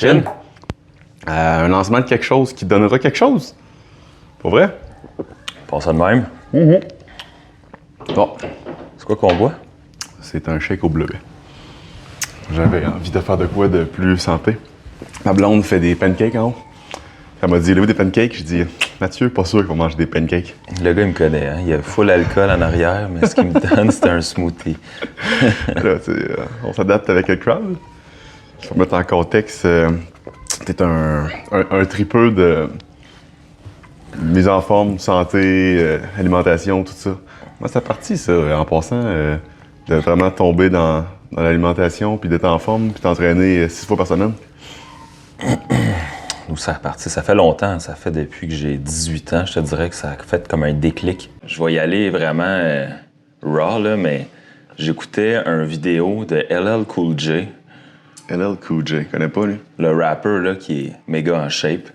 Chin. Un lancement de quelque chose qui donnera quelque chose. Pas vrai? Pas ça de même. Bon, C'est quoi qu'on boit? c'est un shake au bleuet. J'avais envie de faire de quoi de plus santé. Ma blonde fait des pancakes en haut. Elle m'a dit, là, des pancakes? Je dis, Mathieu, pas sûr qu'on mange des pancakes. Le gars, il me connaît, hein? Il a full alcool en arrière, mais ce qu'il me donne, c'est un smoothie. Là, on s'adapte avec le crowd. Pour mettre en contexte, t'es un tripeux de mise en forme, santé, alimentation, tout ça. Moi, c'est parti, ça, en passant, de vraiment tomber dans l'alimentation, puis d'être en forme, puis t'entraîner 6 fois par semaine. Nous, ça reparti. Ça fait longtemps. Ça fait depuis que j'ai 18 ans. Je te dirais que ça a fait comme un déclic. Je vais y aller vraiment raw, là, mais j'écoutais une vidéo de LL Cool J. LL Cool J, connais pas, lui? Le rapper, là, qui est méga en shape.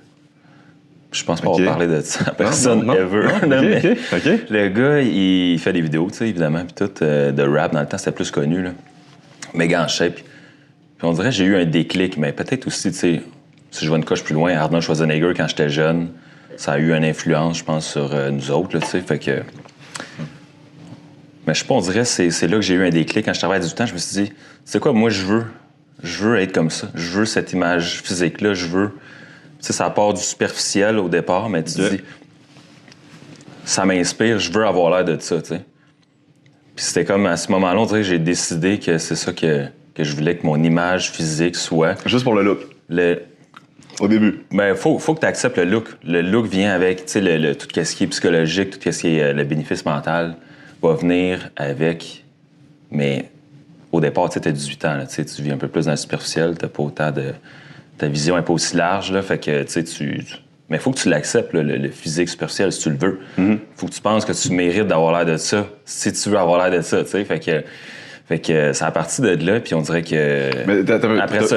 Je pense pas Ok. avoir parlé de ça à personne non, ever. non, là, ok, mais ok. Le gars, il fait des vidéos, tu sais, évidemment, puis tout, de rap. Dans le temps, c'était plus connu, là. Méga en shape. Puis on dirait que j'ai eu un déclic, mais peut-être aussi, tu sais, si je vais une coche plus loin, Arnold Schwarzenegger, quand j'étais jeune, ça a eu une influence, je pense, sur nous autres, là, tu sais, fait que... Mais je sais pas, on dirait que c'est là que j'ai eu un déclic. Quand je travaillais à 18 ans, je me suis dit, c'est quoi, moi, je veux être comme ça. Je veux cette image physique-là, je veux... Tu sais, ça part du superficiel au départ, mais tu te dis, ça m'inspire, je veux avoir l'air de ça, tu sais. Puis c'était comme, à ce moment-là, on dirait que j'ai décidé que c'est ça que je voulais que mon image physique soit. Juste pour le look, au début. Ben, faut que tu acceptes le look. Le look vient avec, tu sais, tout ce qui est psychologique, tout ce qui est le bénéfice mental va venir avec. Mais au départ, tu sais, t'as 18 ans, là, tu sais, tu vis un peu plus dans le superficiel, t'as pas autant de... Ta vision est pas aussi large, là, fait que, tu sais, mais faut que tu l'acceptes, le physique superficiel, si tu le veux. Faut que tu penses que tu mérites d'avoir l'air de ça, si tu veux avoir l'air de ça, tu sais, fait que c'est à partir de là, puis on dirait que... Mais t'as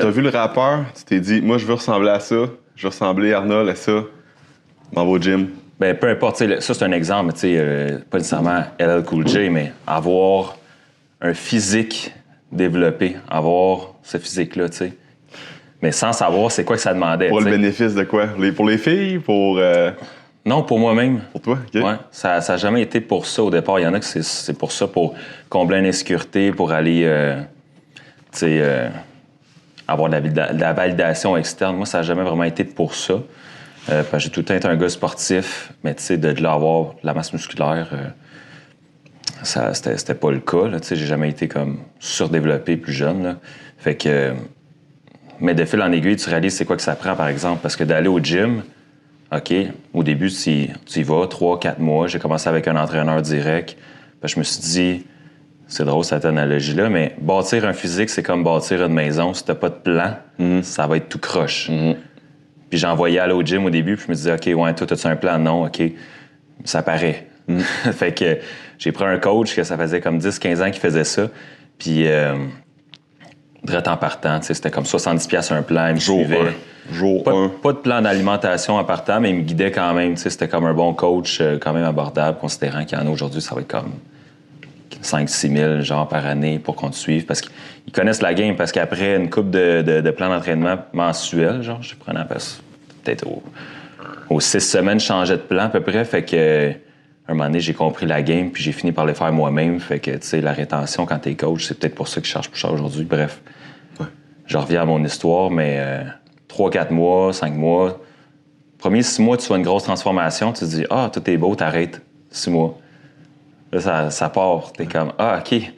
vu le rappeur, tu t'es dit, moi, je veux ressembler à ça, je veux ressembler à Arnold à ça, m'en vais au gym. Ben, peu importe, tu sais, ça, c'est un exemple, tu sais, pas nécessairement LL Cool J, mais avoir un physique développé, avoir ce physique-là, tu sais. Mais sans savoir c'est quoi que ça demandait. Pour le t'sais. bénéfice de quoi? Pour les filles? Pour Non, pour moi-même. pour toi? OK. Ouais, ça a jamais été pour ça au départ. Il y en a que c'est pour ça, pour combler une insécurité, pour aller avoir de la validation externe. Moi, ça n'a jamais vraiment été pour ça. Parce que j'ai tout le temps été un gars sportif, mais tu sais, de là avoir de la masse musculaire, c'était pas le cas. Là, j'ai jamais été comme surdéveloppé plus jeune. Là. Fait que. Mais de fil en aiguille, tu réalises c'est quoi que ça prend, par exemple. Parce que d'aller au gym, OK, au début, tu y vas 3-4 mois. J'ai commencé avec un entraîneur direct. Puis je me suis dit, c'est drôle cette analogie-là, mais bâtir un physique, c'est comme bâtir une maison. Si t'as pas de plan, ça va être tout croche. Puis j'envoyais aller au gym au début, puis je me disais, OK, ouais, toi, as-tu un plan? Non, OK. Ça paraît. Fait que j'ai pris un coach que ça faisait comme 10-15 ans qu'il faisait ça. Puis... direct en partant, c'était comme 70$ un plan, il me suivait. Pas de plan d'alimentation en partant, mais il me guidait quand même. C'était comme un bon coach, quand même abordable, considérant qu'il y en a aujourd'hui, ça va être comme 5-6 000 genre, par année pour qu'on te suive. Parce qu'ils connaissent la game, parce qu'après une couple de plans d'entraînement mensuels, genre, je prenais peut-être aux 6 semaines, je changeais de plan à peu près. Fait que un moment donné, j'ai compris la game, puis j'ai fini par le faire moi-même. Fait que, tu sais, la rétention quand t'es coach, c'est peut-être pour ça que je charge plus cher aujourd'hui. Bref, je reviens à mon histoire, mais 3-4 mois, 5 mois. Premiers 6 mois, tu vois une grosse transformation. Tu te dis, ah, tout est beau, t'arrêtes. 6 mois. Là, ça part. T'es comme, ah, OK.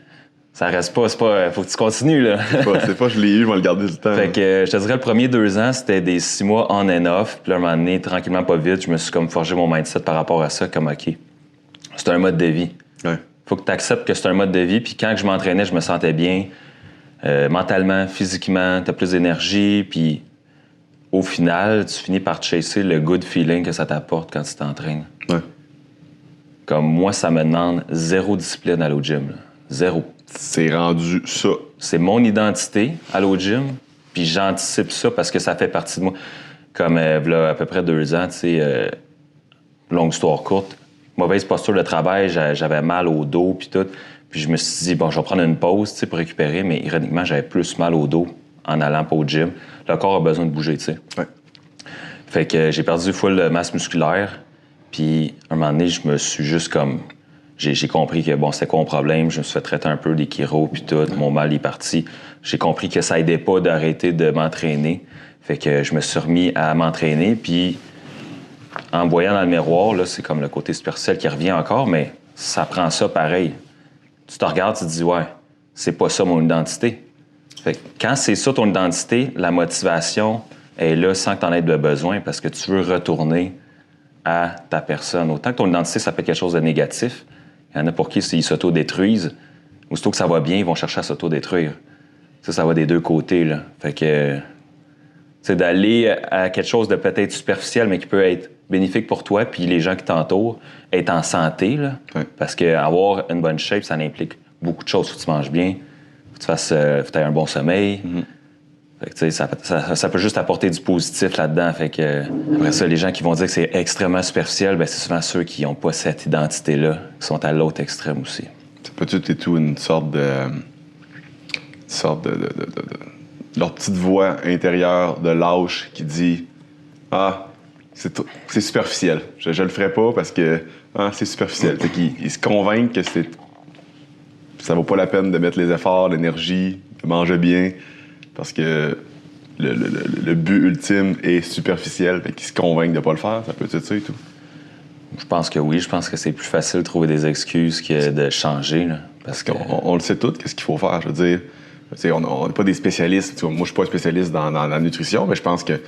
Ça reste pas, faut que tu continues, là. c'est pas, je l'ai eu, je vais le garder du temps. Fait que, je te dirais, le premier 2 ans, c'était des 6 mois on and off. Puis là, un moment donné, tranquillement, pas vite, je me suis comme forgé mon mindset par rapport à ça, comme, OK. C'est un mode de vie. Ouais. Faut que tu acceptes que c'est un mode de vie. Puis quand je m'entraînais, je me sentais bien. Mentalement, physiquement, tu as plus d'énergie. Puis au final, tu finis par chasser le good feeling que ça t'apporte quand tu t'entraînes. Ouais. Comme moi, ça me demande 0 discipline à l'au gym. Là. 0. C'est rendu ça. C'est mon identité à l'au gym. Puis j'anticipe ça parce que ça fait partie de moi. Comme là, à peu près 2 ans, tu sais, longue histoire courte. Mauvaise posture de travail, j'avais mal au dos puis tout. Puis je me suis dit, bon, je vais prendre une pause, tu sais, pour récupérer, mais ironiquement, j'avais plus mal au dos en allant pas au gym. Le corps a besoin de bouger, tu sais. Ouais. Fait que j'ai perdu full de masse musculaire. Puis, à un moment donné, je me suis juste comme... J'ai compris que, bon, c'était quoi mon problème. Je me suis fait traiter un peu des chiro puis tout. Mon mal est parti. J'ai compris que ça aidait pas d'arrêter de m'entraîner. Fait que je me suis remis à m'entraîner. Puis, en me voyant dans le miroir, là, c'est comme le côté superficiel qui revient encore, mais ça prend ça pareil. Tu te regardes, tu te dis, ouais, c'est pas ça mon identité. Fait que quand c'est ça ton identité, la motivation est là sans que tu en aies de besoin parce que tu veux retourner à ta personne. Autant que ton identité, ça peut être quelque chose de négatif. Il y en a pour qui ils s'auto-détruisent. Aussitôt que ça va bien, ils vont chercher à s'auto-détruire. Ça va des deux côtés, là. Fait que, c'est d'aller à quelque chose de peut-être superficiel, mais qui peut être bénéfique pour toi, puis les gens qui t'entourent, être en santé, là. Ouais. Parce qu'avoir une bonne shape, ça implique beaucoup de choses. Faut que tu manges bien, faut que tu aies un bon sommeil. Fait que, ça peut juste apporter du positif là-dedans. Fait que, après ça, les gens qui vont dire que c'est extrêmement superficiel, ben, c'est souvent ceux qui n'ont pas cette identité-là, qui sont à l'autre extrême aussi. Ça peut être tout une sorte de leur petite voix intérieure de lâche qui dit « Ah, c'est superficiel. Je le ferai pas parce que c'est superficiel. » Fait qu'ils se convainquent que ça vaut pas la peine de mettre les efforts, l'énergie, de manger bien, parce que le but ultime est superficiel. Fait qu'ils se convainquent de pas le faire. Ça peut être ça et tout. Je pense que oui. Je pense que c'est plus facile de trouver des excuses que de changer. Là, parce que... on le sait tous, qu'est-ce qu'il faut faire. Je veux dire, on n'est pas des spécialistes. Moi, je suis pas un spécialiste dans la nutrition, mais je pense que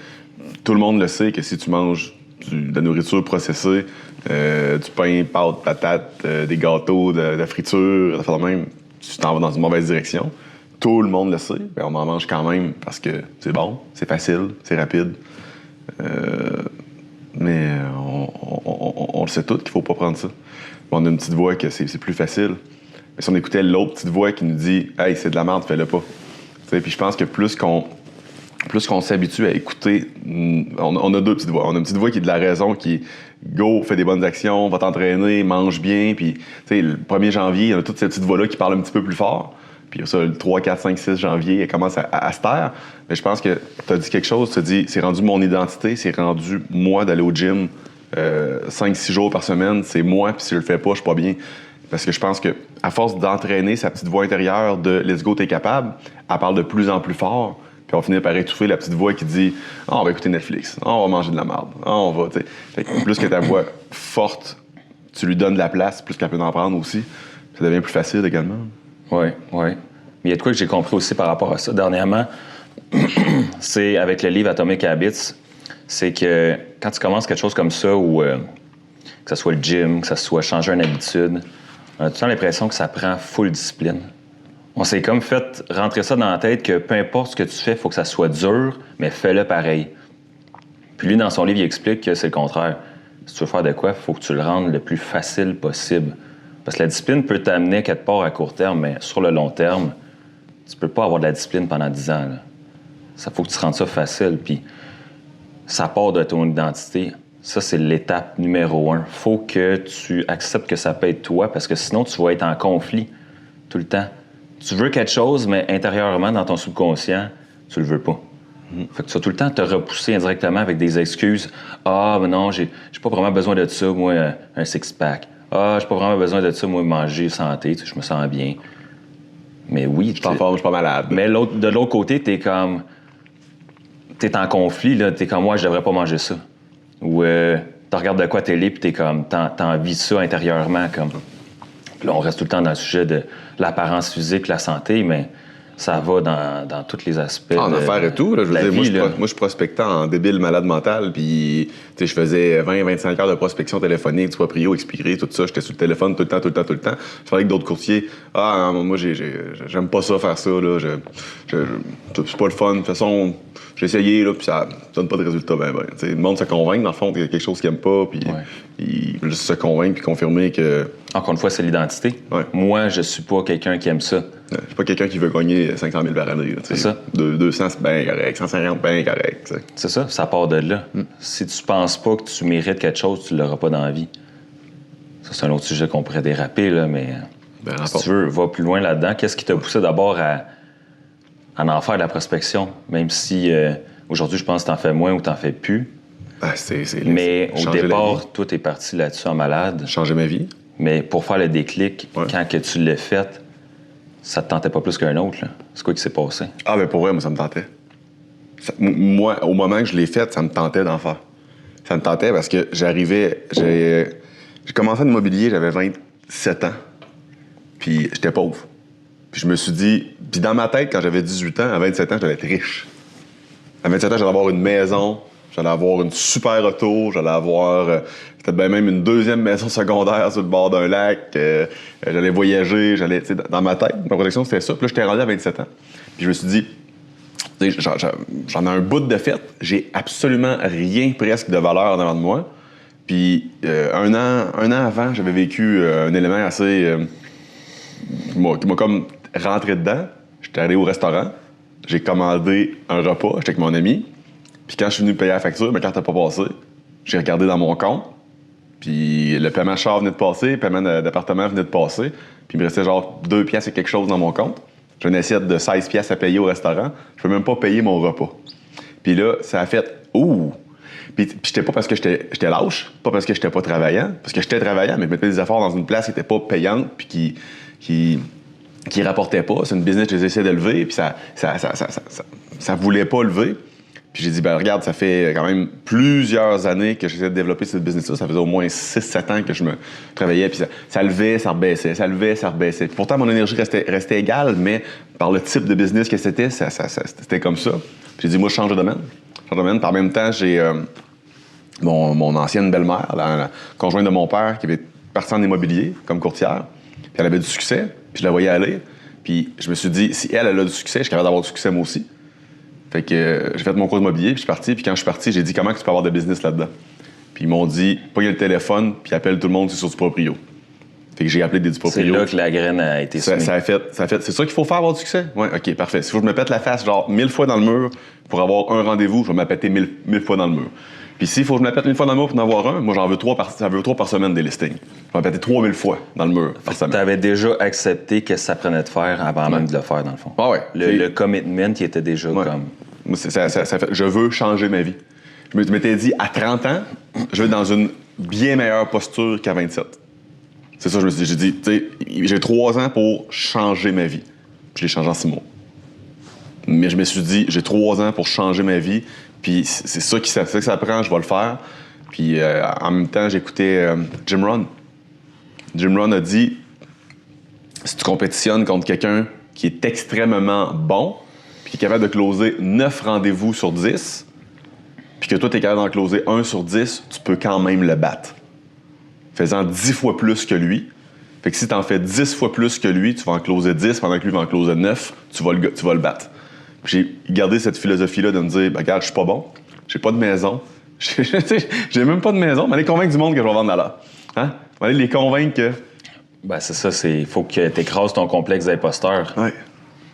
tout le monde le sait que si tu manges de la nourriture processée, du pain, pâtes, patates, des gâteaux, de friture, de faire de même, tu t'en vas dans une mauvaise direction. Tout le monde le sait. Ben, on en mange quand même parce que c'est bon, c'est facile, c'est rapide. Mais on le sait tous qu'il faut pas prendre ça. On a une petite voix que c'est plus facile. Mais si on écoutait l'autre petite voix qui nous dit « Hey, c'est de la merde, fais-le pas. » Puis je pense que plus qu'on s'habitue à écouter, on a deux petites voix. On a une petite voix qui est de la raison, qui go, fais des bonnes actions, va t'entraîner, mange bien. Puis le 1er janvier, on a toutes ces petites voix-là qui parlent un petit peu plus fort. Puis ça, le 3, 4, 5, 6 janvier, elle commence à se taire. Mais je pense que tu as dit quelque chose, tu as dit, c'est rendu mon identité, c'est rendu moi d'aller au gym 5-6 jours par semaine, c'est moi, puis si je le fais pas, je suis pas bien. Parce que je pense que à force d'entraîner sa petite voix intérieure de « let's go, t'es capable », elle parle de plus en plus fort, puis on finit par étouffer la petite voix qui dit « on va écouter Netflix, on va manger de la merde, on va… » Fait que plus que ta voix forte, tu lui donnes de la place, plus qu'elle peut en prendre aussi, ça devient plus facile également. Oui. Mais il y a de quoi que j'ai compris aussi par rapport à ça dernièrement, c'est avec le livre Atomic Habits, c'est que quand tu commences quelque chose comme ça, ou que ce soit le gym, que ce soit changer une habitude, on a tout le temps l'impression que ça prend full discipline. On s'est comme fait rentrer ça dans la tête que peu importe ce que tu fais, il faut que ça soit dur, mais fais-le pareil. Puis lui, dans son livre, il explique que c'est le contraire. Si tu veux faire de quoi, il faut que tu le rendes le plus facile possible. Parce que la discipline peut t'amener quelque part à court terme, mais sur le long terme, tu peux pas avoir de la discipline pendant 10 ans. Là. Ça faut que tu rendes ça facile, puis ça part de ton identité. Ça, c'est l'étape numéro 1. Faut que tu acceptes que ça peut être toi, parce que sinon, tu vas être en conflit tout le temps. Tu veux quelque chose, mais intérieurement, dans ton subconscient, tu le veux pas. Fait que tu vas tout le temps te repousser indirectement avec des excuses. « Ah, mais non, j'ai pas vraiment besoin de ça, moi, un six-pack. Ah, j'ai pas vraiment besoin de ça, moi, manger santé, je me sens bien. » Mais oui, je suis en forme, je suis pas malade. Mais de l'autre côté, t'es en conflit, là. T'es comme, moi, je devrais pas manger ça. Ou tu regardes de quoi télé, puis t'es comme, t'as envie de ça intérieurement, comme. Puis là, on reste tout le temps dans le sujet de l'apparence physique, la santé, mais ça va dans tous les aspects. En affaires et tout, là, je veux dire, moi, je prospectais en débile malade mental, puis je faisais 20-25 heures de prospection téléphonique, tu vois, prio, expiré, tout ça, j'étais sur le téléphone tout le temps. Je parlais avec d'autres courtiers. Ah, non, moi, j'aime pas ça, faire ça, là, c'est pas le fun. De toute façon, j'ai essayé, là, puis ça donne pas de résultat, le monde se convainc, dans le fond, qu'il y a quelque chose qu'ils aiment pas, puis ils veulent juste se convaincre, puis confirmer que... Encore une fois, c'est l'identité. Ouais. Moi, je suis pas quelqu'un qui aime ça. Je suis pas quelqu'un qui veut gagner 500 000 par année. C'est ça. 200, c'est bien correct. 150, bien correct. T'sais. C'est ça, ça part de là. Si tu penses pas que tu mérites quelque chose, tu l'auras pas dans la vie. Ça, c'est un autre sujet qu'on pourrait déraper, là, mais si tu veux, va plus loin là-dedans. Qu'est-ce qui t'a poussé d'abord en faire de la prospection, même si aujourd'hui, je pense que tu en fais moins ou tu n'en fais plus. Mais au départ, tout est parti là-dessus en malade. Changer ma vie. Mais pour faire le déclic, quand que tu l'as fait, ça te tentait pas plus qu'un autre. Là. C'est quoi qui s'est passé? Ah, ben pour vrai, moi, ça me tentait. Moi, au moment que je l'ai fait, ça me tentait d'en faire. Ça me tentait parce que j'ai commencé en immobilier, j'avais 27 ans. Puis j'étais pauvre. Puis je me suis dit, puis dans ma tête, quand j'avais 18 ans, à 27 ans, j'allais être riche. À 27 ans, j'allais avoir une maison, j'allais avoir une super auto, j'allais avoir peut-être bien même une deuxième maison secondaire sur le bord d'un lac. J'allais voyager, dans ma tête, ma projection, c'était ça. Puis là, j'étais rendu à 27 ans. Puis je me suis dit, j'en ai un bout de fait, j'ai absolument rien presque de valeur devant de moi. Puis un an avant, j'avais vécu un élément assez... qui m'a comme rentré dedans. J'étais allé au restaurant, j'ai commandé un repas, j'étais avec mon ami. Puis quand je suis venu payer la facture, ma carte n'a pas passé. J'ai regardé dans mon compte, puis le paiement de char venait de passer, le paiement d'appartement venait de passer, puis il me restait genre 2 piastres et quelque chose dans mon compte. J'ai une assiette de 16 piastres à payer au restaurant. Je peux même pas payer mon repas. Puis là, ça a fait « Ouh! » Puis j'étais pas parce que j'étais lâche, pas parce que j'étais pas travaillant, parce que j'étais travaillant, mais je mettais des efforts dans une place qui était pas payante, puis qui rapportait pas. C'est une business que j'essayais de lever, puis ça voulait pas lever. Puis j'ai dit, ben regarde, ça fait quand même plusieurs années que j'essaie de développer cette business-là. Ça faisait au moins 6-7 ans que je me travaillais, puis ça levait, ça rebaissait, ça levait, ça rebaissait. Puis pourtant, mon énergie restait égale, mais par le type de business que c'était, c'était comme ça. Puis j'ai dit, moi, je change de domaine. Puis en même temps, j'ai mon ancienne belle-mère, la conjointe de mon père, qui avait parti en immobilier comme courtière. Puis elle avait du succès, puis je la voyais aller. Puis je me suis dit, si elle a du succès, je suis capable d'avoir du succès moi aussi. Fait que j'ai fait mon cours immobilier, puis je suis parti. Puis quand je suis parti, j'ai dit, comment tu peux avoir de business là-dedans? Puis ils m'ont dit, pogne le téléphone, puis appelle tout le monde, c'est sur du proprio. Fait que j'ai appelé des du proprio. C'est là que la graine a été semée. Ça a fait. C'est ça qu'il faut faire avoir du succès? Oui, OK, parfait. Si faut que je me pète la face genre 1000 fois dans le mur pour avoir un rendez-vous, je vais me péter 1000 fois dans le mur. Puis s'il faut que je me pète 1000 fois dans le mur pour en avoir un, moi j'en veux 3 par semaine des listings. Je vais me péter 3000 fois dans le mur par semaine. Tu avais déjà accepté qu'est-ce que ça prenait de faire avant même de le faire, dans le fond. Ah ouais. Le commitment qui était déjà comme... Moi, ça fait, je veux changer ma vie. Je m'étais dit, à 30 ans, je vais être dans une bien meilleure posture qu'à 27. C'est ça, je me suis dit. J'ai dit, tu sais, j'ai 3 ans pour changer ma vie. Puis je l'ai changé en 6 mois. Mais je me suis dit, j'ai 3 ans pour changer ma vie. Puis c'est ça que ça prend, je vais le faire. Puis en même temps, j'écoutais Jim Rohn. Jim Rohn a dit, si tu compétitionnes contre quelqu'un qui est extrêmement bon, puis qui est capable de closer 9 rendez-vous sur 10, puis que toi, tu es capable d'en closer 1 sur 10, tu peux quand même le battre. Faisant 10 fois plus que lui. Fait que si tu en fais 10 fois plus que lui, tu vas en closer 10, pendant que lui va en closer 9, tu vas le battre. J'ai gardé cette philosophie-là de me dire, ben, regarde, je suis pas bon, j'ai pas de maison, j'ai même pas de maison, mais aller convaincre du monde que je vais vendre à l'heure. Hein? Aller les convaincre que... Ben, c'est ça, il faut que tu écrases ton complexe d'imposteur. Ouais.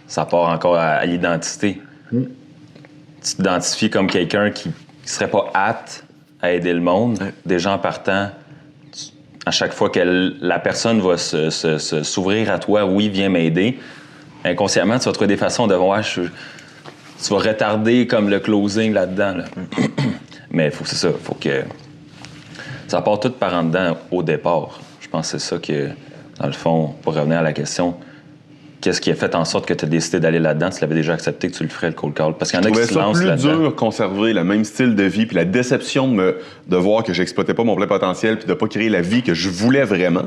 Ça part encore à l'identité. Tu t'identifies comme quelqu'un qui serait pas apte à aider le monde. Ouais. Déjà en partant, à chaque fois que la personne va s'ouvrir à toi, oui, viens m'aider, inconsciemment, tu vas trouver des façons de voir, tu vas retarder comme le closing là-dedans. Là. Mais c'est ça, faut que... Ça part tout par en dedans au départ. Je pense que c'est ça que, dans le fond, pour revenir à la question, qu'est-ce qui a fait en sorte que tu as décidé d'aller là-dedans? Tu l'avais déjà accepté que tu le ferais, le cold call? Parce qu'il y en a qui se lancent là-dedans. Je trouvais ça plus dur conserver le même style de vie, puis la déception de voir que j'exploitais pas mon plein potentiel, puis de pas créer la vie que je voulais vraiment.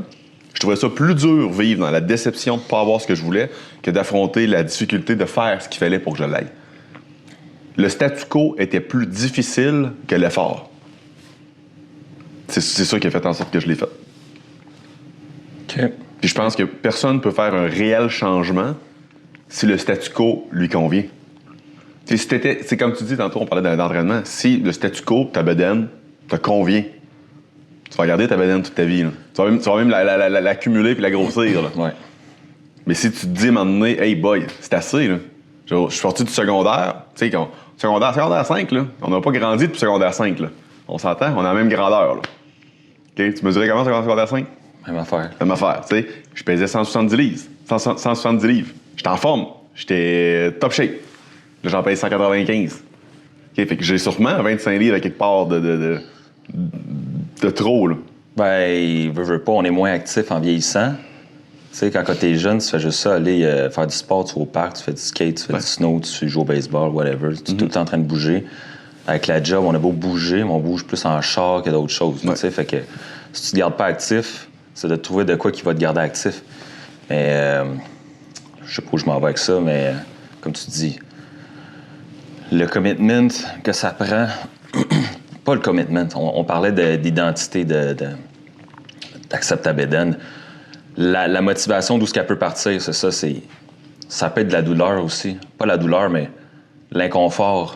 Je trouvais ça plus dur vivre dans la déception de pas avoir ce que je voulais que d'affronter la difficulté de faire ce qu'il fallait pour que je l'aille. Le statu quo était plus difficile que l'effort. C'est ça qui a fait en sorte que je l'ai fait. OK. Puis je pense que personne ne peut faire un réel changement si le statu quo lui convient. C'est comme tu dis tantôt, on parlait d'entraînement. Si le statu quo, ta bedaine, te convient, tu vas garder ta bedaine toute ta vie. Là. Tu vas même l'accumuler puis la grossir. Là. Ouais. Mais si tu te dis à un moment donné, hey boy, c'est assez. Là. Je suis sorti du secondaire. Tu sais, secondaire 5, là, on n'a pas grandi depuis secondaire 5. Là. On s'entend, on a la même grandeur. Là. Okay? Tu mesurais comment secondaire 5? Même affaire. Même affaire, tu sais. Je pesais 170 livres. 170 livres. J'étais en forme. J'étais top shape. Là, j'en paye 195. OK, fait que j'ai sûrement 25 livres à quelque part de trop, là. Ben, veux pas, on est moins actif en vieillissant. Tu sais, quand t'es jeune, tu fais juste ça, aller faire du sport, tu vas au parc, tu fais du skate, tu fais du snow, tu joues au baseball, whatever. Tu es tout le temps en train de bouger. Avec la job, on a beau bouger, mais on bouge plus en char que d'autres choses. Tu sais, fait que si tu te gardes pas actif, c'est de trouver de quoi qui va te garder actif. Mais je sais pas où je m'en vais avec ça, mais comme tu dis, le commitment que ça prend, pas le commitment, on parlait d'identité, d'acceptabilité. La motivation, d'où ce qu'elle peut partir, c'est ça, ça peut être de la douleur aussi. Pas la douleur, mais l'inconfort.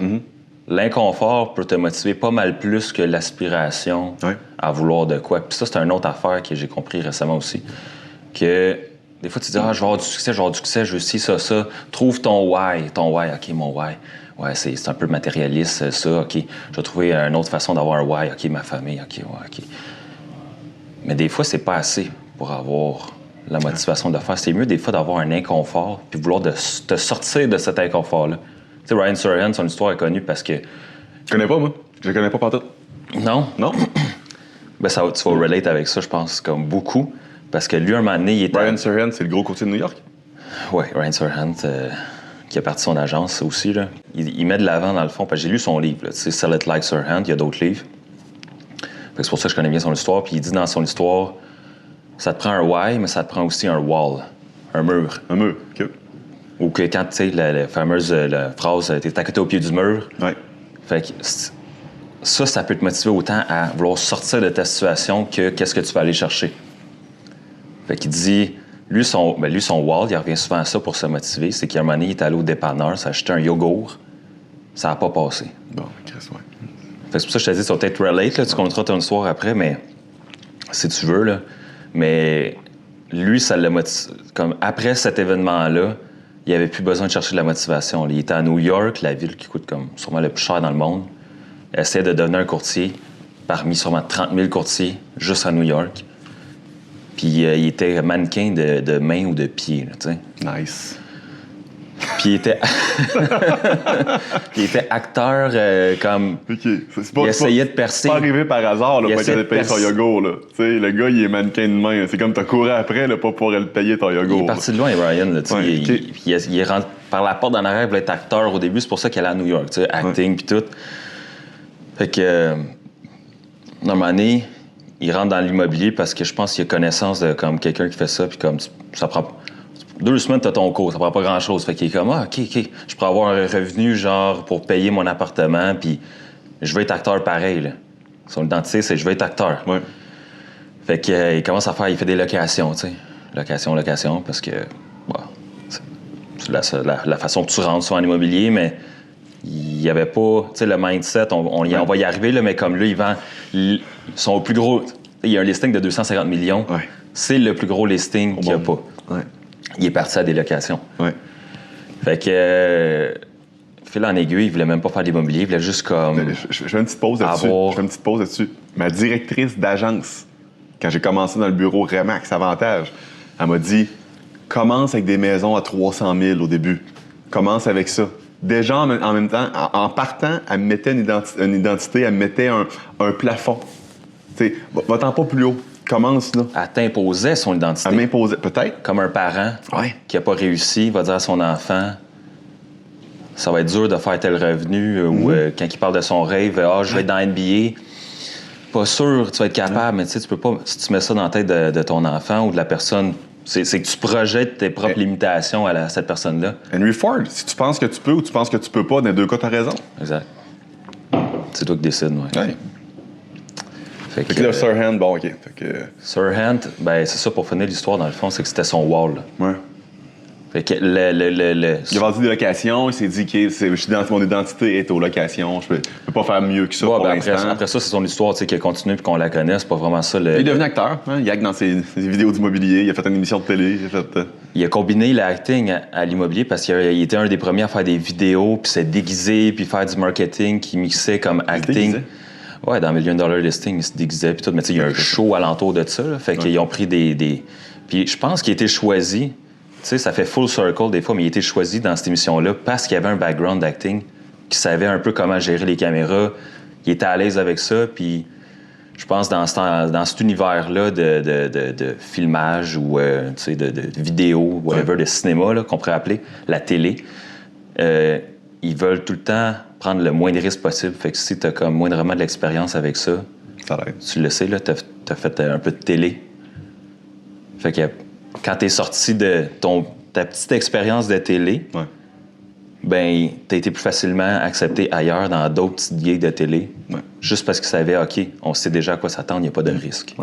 L'inconfort peut te motiver pas mal plus que l'aspiration à vouloir de quoi. Puis ça, c'est une autre affaire que j'ai compris récemment aussi. Que des fois, tu dis, je vais avoir du succès, je veux ci, ça. Trouve ton why. OK, mon why. Ouais, c'est un peu matérialiste, ça. OK, je vais trouver une autre façon d'avoir un why. OK, ma famille. OK. Mais des fois, c'est pas assez pour avoir la motivation de faire. C'est mieux des fois d'avoir un inconfort puis vouloir te sortir de cet inconfort-là. Tu sais, Ryan Serhant, son histoire est connue parce que... Je connais pas, moi. Je connais pas partout. Non? Non? Ben, tu vas relate avec ça, je pense, comme beaucoup. Parce que lui, un moment donné, il était... Ryan Serhant, c'est le gros courtier de New York? Oui, Ryan Serhant, qui a parti son agence aussi. Là. Il met de l'avant, dans le fond, parce que j'ai lu son livre. Tu sais, Sell It Like Serhant, il y a d'autres livres. C'est pour ça que je connais bien son histoire. Puis il dit dans son histoire, ça te prend un why, mais ça te prend aussi un wall, un mur. Un mur, OK. Ou que quand, tu sais, la fameuse phrase, t'es à côté au pied du mur. Ouais. Fait que ça peut te motiver autant à vouloir sortir de ta situation que qu'est-ce que tu vas aller chercher. Fait qu'il dit, lui, son wall, il revient souvent à ça pour se motiver, c'est qu'à un moment donné, il est allé au dépanneur, s'est acheté un yogourt, ça n'a pas passé. Bon, Chris, ouais. Fait que c'est pour ça que je te dis, tu vas peut-être relate, là, tu compteras ton histoire après, mais si tu veux, là. Mais lui, ça l'a motivé. Comme après cet événement-là, il n'avait plus besoin de chercher de la motivation. Il était à New York, la ville qui coûte comme sûrement le plus cher dans le monde. Il essayait de devenir un courtier parmi sûrement 30 000 courtiers juste à New York. Puis il était mannequin de main ou de pied, tu sais. Nice. Puis il était... il était acteur comme... OK. Il essayait de percer. C'est pas arrivé par hasard, là, Il pour essayait être de payer son yogourt, là. Tu sais, le gars, il est mannequin de main. C'est comme t'as couru après, là, pas pour le payer ton yogourt. Il est parti de loin, Ryan, là, tu sais. Ouais, il est rentré par la porte d'en arrière pour être acteur au début. C'est pour ça qu'il allait à New York, tu sais, acting puis tout. Fait que... normalement, il rentre dans l'immobilier parce que je pense qu'il a connaissance de comme quelqu'un qui fait ça, puis comme ça prend 2 semaines, t'as ton cours, ça prend pas grand-chose. Fait qu'il est comme, OK, je pourrais avoir un revenu, genre, pour payer mon appartement, puis je veux être acteur pareil, là. Son identité, c'est je veux être acteur. Ouais. Fait qu'il commence à faire, il fait des locations, tu sais. Location, parce que, bon, c'est la façon que tu rentres sur un immobilier, mais il n'y avait pas, tu sais, le mindset, on va y arriver, là, mais comme là, ils sont au plus gros. Il y a un listing de 250 millions. Ouais. C'est le plus gros listing qu'il n'y a pas. Ouais. Il est parti à des locations. Ouais. Fait que, fil en aiguille, il voulait même pas faire d'immobilier, il voulait juste comme... Je fais une petite pause là-dessus. Ma directrice d'agence, quand j'ai commencé dans le bureau Remax Avantage, elle m'a dit, commence avec des maisons à 300 000 au début. Commence avec ça. Déjà, en même temps, en partant, elle me mettait une identité, elle me mettait un plafond. Tu sais, va-t'en pas plus haut. Commence, là. Elle t'imposait son identité. Elle m'imposait, peut-être. Comme un parent qui n'a pas réussi, va dire à son enfant, ça va être dur de faire tel revenu, ou quand il parle de son rêve, je vais être dans NBA. Pas sûr, tu vas être capable, mais tu sais, tu peux pas, si tu mets ça dans la tête de ton enfant ou de la personne, c'est que tu projettes tes propres limitations à cette personne-là. Henry Ford, si tu penses que tu peux ou tu penses que tu peux pas, dans les deux cas, t'as raison. Exact. C'est toi qui décides, Ouais. Fait que là, Serhant, bon, OK. Fait que... Serhant, ben c'est ça, pour finir l'histoire, dans le fond, c'est que c'était son wall. Ouais. Fait que Il a vendu des locations, il s'est dit que mon identité est aux locations, je peux pas faire mieux que ça pour l'instant. Après ça, c'est son histoire, tu sais, qui continue puis qu'on la connaît, c'est pas vraiment ça. Il est devenu acteur, hein? Il acte dans ses vidéos d'immobilier, il a fait une émission de télé, Il a combiné l'acting à l'immobilier parce qu'il était un des premiers à faire des vidéos, puis se déguiser, puis faire du marketing qui mixait comme acting. Ouais, dans $1 million listing, il se déguisait, puis tout. Mais tu sais, il y a un show alentour de ça, là, fait qu'ils ont pris des... Puis je pense qu'il a été choisi. Tu sais, ça fait full circle des fois, mais il a été choisi dans cette émission-là parce qu'il y avait un background d'acting, qu'il savait un peu comment gérer les caméras, il était à l'aise avec ça, puis je pense dans cet univers-là de filmage ou tu sais, de vidéo, whatever, de cinéma, là, qu'on pourrait appeler la télé, ils veulent tout le temps prendre le moins de risques possible. Fait que si tu as comme moindrement de l'expérience avec ça, tu le sais, là, tu as fait un peu de télé. Fait que quand tu es sorti de ta petite expérience de télé, ben, tu as été plus facilement accepté ailleurs dans d'autres petites gigs de télé, juste parce qu'ils savaient, OK, on sait déjà à quoi s'attendre, il n'y a pas de risque.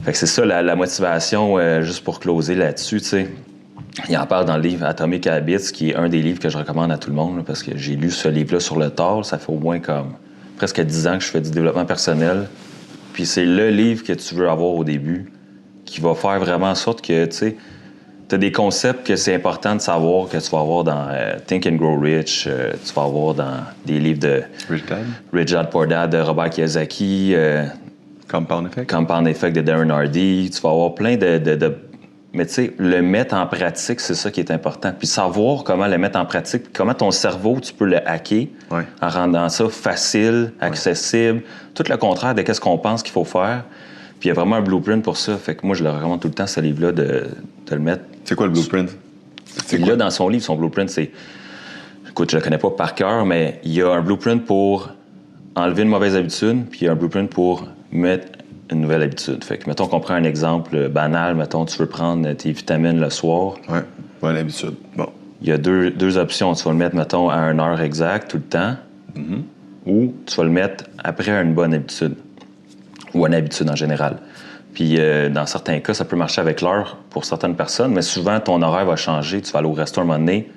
Fait que c'est ça la motivation, juste pour closer là-dessus, tu sais. Il en parle dans le livre Atomic Habits, qui est un des livres que je recommande à tout le monde, là, parce que j'ai lu ce livre-là sur le tard. Ça fait au moins comme presque 10 ans que je fais du développement personnel. Puis c'est le livre que tu veux avoir au début, qui va faire vraiment en sorte que, tu sais, tu as des concepts que c'est important de savoir, que tu vas avoir dans Think and Grow Rich, tu vas avoir dans des livres de Rich Dad Poor Dad de Robert Kiyosaki, Compound Effect de Darren Hardy. Tu vas avoir plein de mais tu sais, le mettre en pratique, c'est ça qui est important. Puis savoir comment le mettre en pratique, comment ton cerveau, tu peux le hacker en rendant ça facile, accessible, tout le contraire de ce qu'on pense qu'il faut faire. Puis il y a vraiment un blueprint pour ça. Fait que moi, je le recommande tout le temps, ce livre-là, de le mettre. C'est quoi le blueprint? Là, dans son livre, son blueprint, c'est... Écoute, je le connais pas par cœur, mais il y a un blueprint pour enlever une mauvaise habitude, puis il y a un blueprint pour mettre une nouvelle habitude. Fait que, mettons qu'on prend un exemple banal. Mettons, tu veux prendre tes vitamines le soir. Bonne habitude. Bon. Il y a deux options. Tu vas le mettre, mettons, à une heure exacte, tout le temps, ou tu vas le mettre après une bonne habitude, ou une habitude en général. Puis, dans certains cas, ça peut marcher avec l'heure pour certaines personnes, mais souvent, ton horaire va changer. Tu vas aller au resto un moment donné,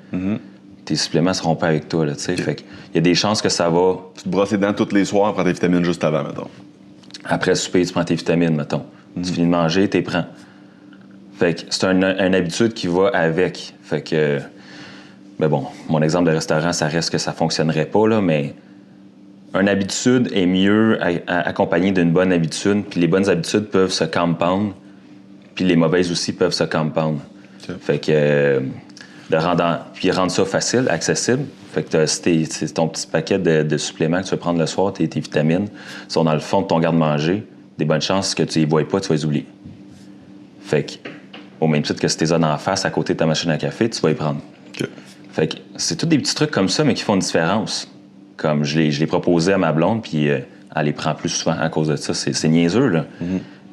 tes suppléments ne seront pas avec toi, là, tu sais. Fait qu'il y a des chances que ça va... Tu te brosses les dents tous les soirs, prends tes vitamines juste avant, mettons. Après le souper, tu prends tes vitamines, mettons. Tu finis de manger, tu les prends. Fait que c'est une habitude qui va avec. Fait que... Mais bon, mon exemple de restaurant, ça reste que ça fonctionnerait pas, là, mais... Une habitude est mieux accompagnée d'une bonne habitude, puis les bonnes habitudes peuvent se compound, puis les mauvaises aussi peuvent se compound. Fait que... rendre ça facile, accessible. Fait que c'est ton petit paquet de suppléments que tu vas prendre le soir, tes vitamines, sont dans le fond de ton garde-manger. Des bonnes chances que tu les vois pas, tu vas les oublier. Fait que, au même titre que si tu les as en face, à côté de ta machine à café, tu vas les prendre. Fait que c'est tous des petits trucs comme ça, mais qui font une différence. Comme je l'ai proposé à ma blonde, puis elle les prend plus souvent à cause de ça. C'est niaiseux, là.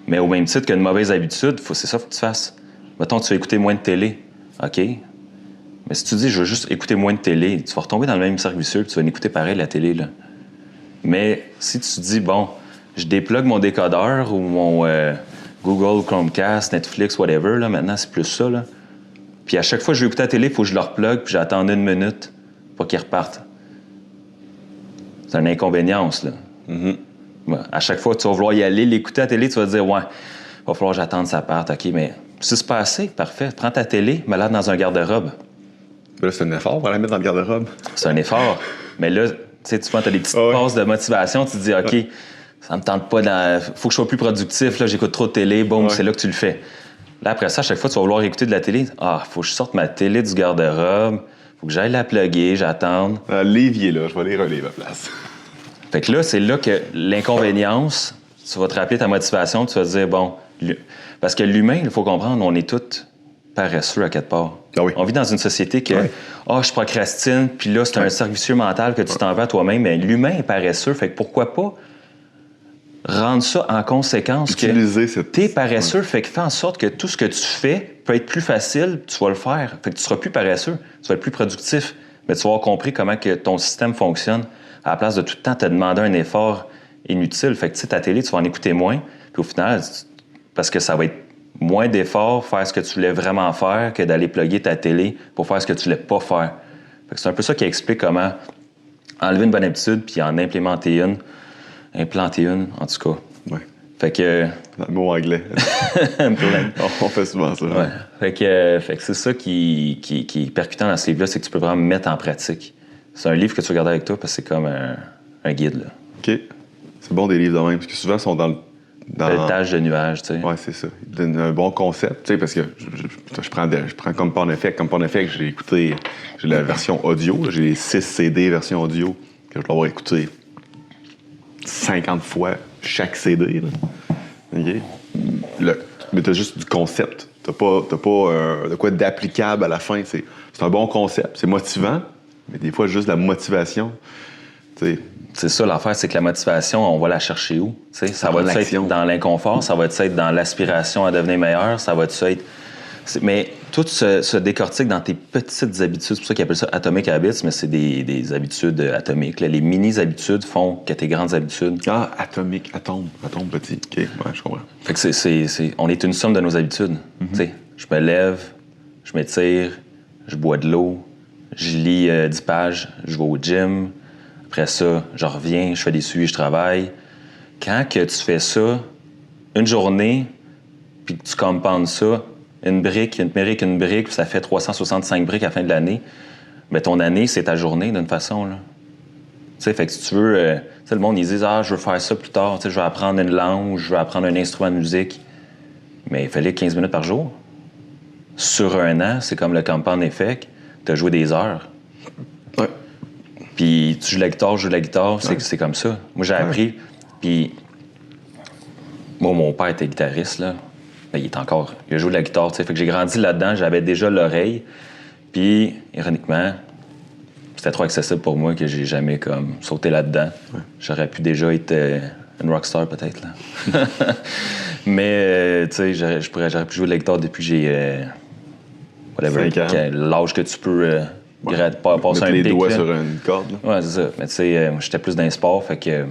Mais au même titre qu'une mauvaise habitude, c'est ça qu'il faut que tu fasses. Mettons, tu vas écouter moins de télé. OK? Mais si tu dis, je veux juste écouter moins de télé, tu vas retomber dans le même cercle vicieux, puis tu vas écouter pareil la télé, là. Mais si tu dis, bon, je déplugue mon décodeur ou mon Google, Chromecast, Netflix, whatever, là, maintenant, c'est plus ça, là. Puis à chaque fois que je vais écouter la télé, il faut que je le replugue, puis j'attends 1 minute pour qu'il reparte. C'est une inconvénience, là. À chaque fois que tu vas vouloir y aller, l'écouter à la télé, tu vas te dire, ouais, il va falloir que j'attende ça parte. OK, mais si c'est pas assez, parfait. Prends ta télé, mets-la dans un garde-robe. Là, c'est un effort pour la mettre dans le garde-robe. C'est un effort. Mais là, tu sais, tu vois, t'as des petites passes de motivation. Tu te dis, OK, ça me tente pas. Faut que je sois plus productif. Là, j'écoute trop de télé. Boum, c'est là que tu le fais. Là, après ça, à chaque fois, tu vas vouloir écouter de la télé. Ah, faut que je sorte ma télé du garde-robe. Faut que j'aille la plugger, j'attende. Le livre, il est là. Je vais lire un livre à place. Fait que là, c'est là que l'inconvénience, tu vas te rappeler ta motivation. Tu vas te dire, bon... Parce que l'humain, il faut comprendre, on est tous paresseux à quelque part. On vit dans une société que, je procrastine, puis là, c'est un cercle vicieux mental que tu t'en vas à toi-même, mais l'humain est paresseux, fait que pourquoi pas rendre ça en conséquence que t'es paresseux, fait que fais en sorte que tout ce que tu fais peut être plus facile, tu vas le faire. Fait que tu seras plus paresseux, tu vas être plus productif, mais tu vas avoir compris comment que ton système fonctionne à la place de tout le temps te demander un effort inutile. Fait que, tu sais, ta télé, tu vas en écouter moins, puis au final, parce que ça va être moins d'efforts faire ce que tu voulais vraiment faire que d'aller plugger ta télé pour faire ce que tu voulais pas faire. Fait que c'est un peu ça qui explique comment enlever une bonne habitude puis en implanter une, en tout cas. Fait que... Le mot anglais. On fait souvent ça. Fait que c'est ça qui est percutant dans ce livre-là, c'est que tu peux vraiment mettre en pratique. C'est un livre que tu regardes avec toi parce que c'est comme un guide, là. OK. C'est bon des livres de même, parce que souvent, ils sont dans pelletage de nuages, tu sais. Ouais, c'est ça. Il donne un bon concept, tu sais, parce que je prends comme Porn Effect. Comme Porn Effect, j'ai la version audio, là, j'ai les 6 CD version audio que je dois avoir écouté 50 fois chaque CD, là. OK? Mais t'as juste du concept. T'as pas de quoi d'applicable à la fin. C'est un bon concept, c'est motivant, mais des fois, juste la motivation, tu sais. C'est ça, l'affaire, c'est que la motivation, on va la chercher où? T'sais, ça va être dans l'inconfort, ça va être dans l'aspiration à devenir meilleur, ça va être... Mais tout se décortique dans tes petites habitudes. C'est pour ça qu'ils appellent ça Atomic Habits, mais c'est des habitudes atomiques. Là. Les mini-habitudes font que tes grandes habitudes... Ah, atomique, atome petit. OK, ouais, je comprends. Fait que on est une somme de nos habitudes. T'sais, je me lève, je m'étire, je bois de l'eau, je lis 10 pages, je vais au gym... Après ça, je reviens, je fais des suivis, je travaille. Quand que tu fais ça, une journée, puis que tu compendes ça, une brique, une brique, puis ça fait 365 briques à la fin de l'année, bien, ton année, c'est ta journée, d'une façon, là. Tu sais, fait que si tu veux... tu sais, le monde, ils disent « Ah, je veux faire ça plus tard, tu sais, je veux apprendre une langue, je veux apprendre un instrument de musique. » Mais il fallait 15 minutes par jour. Sur un an, c'est comme le compound effect, tu as joué des heures. Ouais. Puis tu joues la guitare, c'est comme ça. Moi, j'ai appris, puis... Moi, mon père était guitariste, là. Ben, il a joué de la guitare, tu sais. Fait que j'ai grandi là-dedans, j'avais déjà l'oreille. Puis, ironiquement, c'était trop accessible pour moi que j'ai jamais, comme, sauté là-dedans. Ouais. J'aurais pu déjà être une rockstar, peut-être, là. Mais, tu sais, j'aurais pu jouer de la guitare depuis que j'ai... l'âge que tu peux... passer un les doigts là. Sur une corde. Là. Ouais, c'est ça. Mais tu sais, j'étais plus dans les sports, fait que...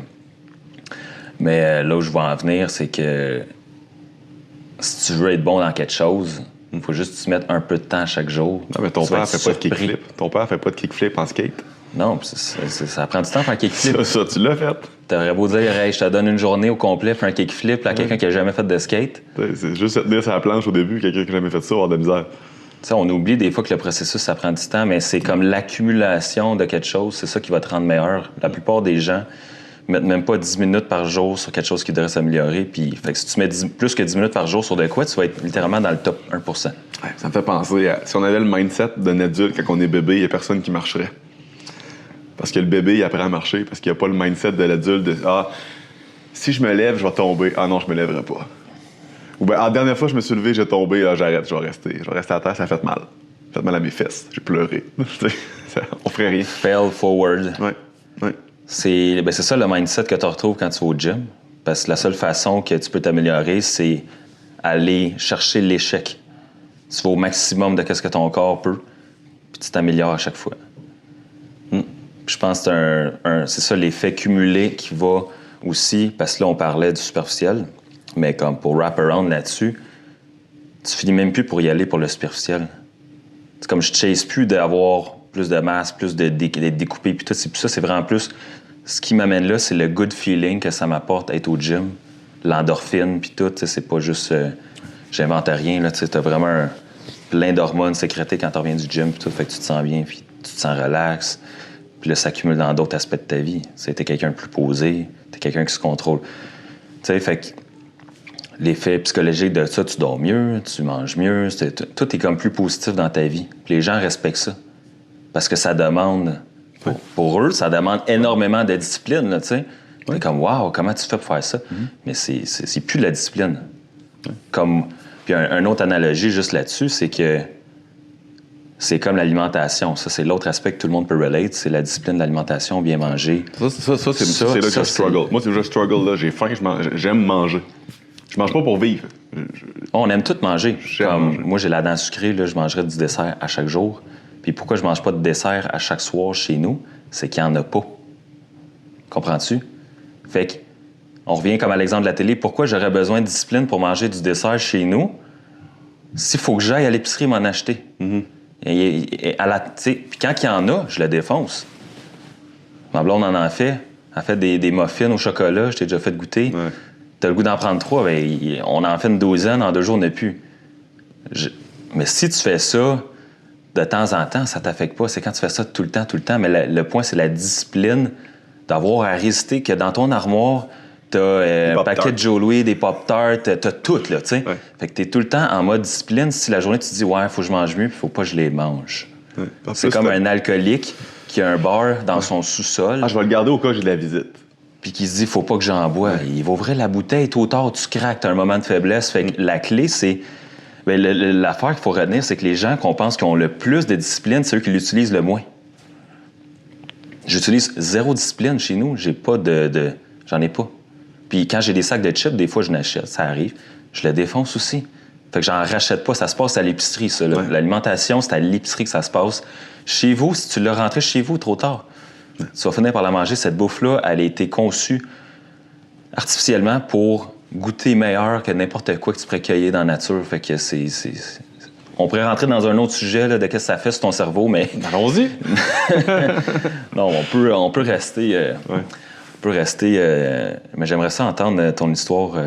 Mais là où je veux en venir, c'est que si tu veux être bon dans quelque chose, il faut juste que tu mettes un peu de temps chaque jour. Non, mais ton père fait pas de kickflip. Ton père fait pas de kickflip en skate. Non, ça prend du temps faire un kickflip. Ça, tu l'as fait. T'aurais beau dire, hey, je te donne une journée au complet pour un kickflip à quelqu'un qui a jamais fait de skate. C'est juste se tenir sur la planche au début, quelqu'un qui a jamais fait ça, avoir de la misère. T'sais, on oublie des fois que le processus, ça prend du temps, mais c'est comme l'accumulation de quelque chose, c'est ça qui va te rendre meilleur. La plupart des gens mettent même pas 10 minutes par jour sur quelque chose qui devrait s'améliorer. Puis, fait que si tu mets plus que 10 minutes par jour sur de quoi, tu vas être littéralement dans le top 1%. Ouais, ça me fait penser à... Si on avait le mindset d'un adulte quand on est bébé, il n'y a personne qui marcherait. Parce que le bébé, il apprend à marcher, parce qu'il n'y a pas le mindset de l'adulte de « Ah, si je me lève, je vais tomber. Ah non, je me lèverai pas. » Ou bien, la dernière fois, je me suis levé, j'ai tombé, là, j'arrête, je vais rester à terre, ça a fait mal. Ça a fait mal à mes fesses, j'ai pleuré. On ferait rien. Fail forward. Ouais. C'est ça le mindset que tu retrouves quand tu vas au gym. Parce que la seule façon que tu peux t'améliorer, c'est aller chercher l'échec. Tu vas au maximum de ce que ton corps peut, puis tu t'améliores à chaque fois. Je pense que c'est ça l'effet cumulé qui va aussi, parce que là, on parlait du superficiel. Mais comme pour wrap around là-dessus, tu finis même plus pour y aller pour le superficiel. C'est comme je chase plus d'avoir plus de masse, plus d'être découpé, puis tout. Puis ça, c'est vraiment plus... Ce qui m'amène là, c'est le good feeling que ça m'apporte être au gym, l'endorphine, puis tout. C'est pas juste... j'invente rien, là. T'as vraiment plein d'hormones sécrétées quand tu reviens du gym, puis tout. Fait que tu te sens bien, puis tu te sens relax. Puis là, ça accumule dans d'autres aspects de ta vie. T'es quelqu'un de plus posé, t'es quelqu'un qui se contrôle. Tu sais, fait que... L'effet psychologique de ça, tu dors mieux, tu manges mieux, tout est comme plus positif dans ta vie. Puis les gens respectent ça. Parce que ça demande, pour eux, ça demande énormément de discipline, tu sais. T'es comme, wow, comment tu fais pour faire ça? Mais c'est plus de la discipline. Puis une autre analogie juste là-dessus, c'est que c'est comme l'alimentation. Ça, c'est l'autre aspect que tout le monde peut relate, c'est la discipline de l'alimentation, bien manger. Ça, c'est là que je struggle. Moi, c'est où je struggle, là. J'ai faim, j'aime manger. Je mange pas pour vivre. On aime tout manger. Moi, j'ai la dent sucrée, là, je mangerais du dessert à chaque jour. Puis pourquoi je mange pas de dessert à chaque soir chez nous? C'est qu'il y en a pas. Comprends-tu? Fait que, on revient comme à l'exemple de la télé. Pourquoi j'aurais besoin de discipline pour manger du dessert chez nous s'il faut que j'aille à l'épicerie m'en acheter? Puis quand il y en a, je le défonce. Ma blonde en fait. Elle fait des muffins au chocolat. Je t'ai déjà fait goûter. Ouais. T'as le goût d'en prendre 3, bien, on en fait une douzaine, en 2 jours, on n'a plus. Mais si tu fais ça de temps en temps, ça t'affecte pas. C'est quand tu fais ça tout le temps. Mais le point, c'est la discipline d'avoir à résister que dans ton armoire, t'as un paquet Pop-Tarts. de Joe Louis, des Pop-Tarts, t'as tout, là, tu sais. Ouais. Fait que t'es tout le temps en mode discipline. Si la journée, tu te dis, ouais, faut que je mange mieux, puis faut pas que je les mange. Ouais. En C'est plus, comme un alcoolique qui a un bar dans son sous-sol, Ah, je vais le garder au cas où j'ai de la visite. puis qui se dit, faut pas que j'en bois. Il va ouvrir la bouteille, tôt ou tard, tu craques, t'as un moment de faiblesse. Fait que la clé, c'est... Ben, l'affaire qu'il faut retenir, c'est que les gens qu'on pense qui ont le plus de discipline, c'est eux qui l'utilisent le moins. J'utilise 0 discipline chez nous. J'ai pas j'en ai pas. Puis quand j'ai des sacs de chips, des fois, je n'achète. Ça arrive. Je le défonce aussi. Fait que j'en rachète pas. Ça se passe à l'épicerie, ça. Ouais. L'alimentation, c'est à l'épicerie que ça se passe. Chez vous, si tu l'as rentré chez vous trop tard, tu vas finir par la manger. Cette bouffe-là, elle a été conçue artificiellement pour goûter meilleur que n'importe quoi que tu pourrais cueillir dans la nature. Fait que on pourrait rentrer dans un autre sujet là, de ce que ça fait sur ton cerveau, mais Allons-y. non, on peut rester. Ouais. On peut rester. Mais j'aimerais ça entendre ton histoire,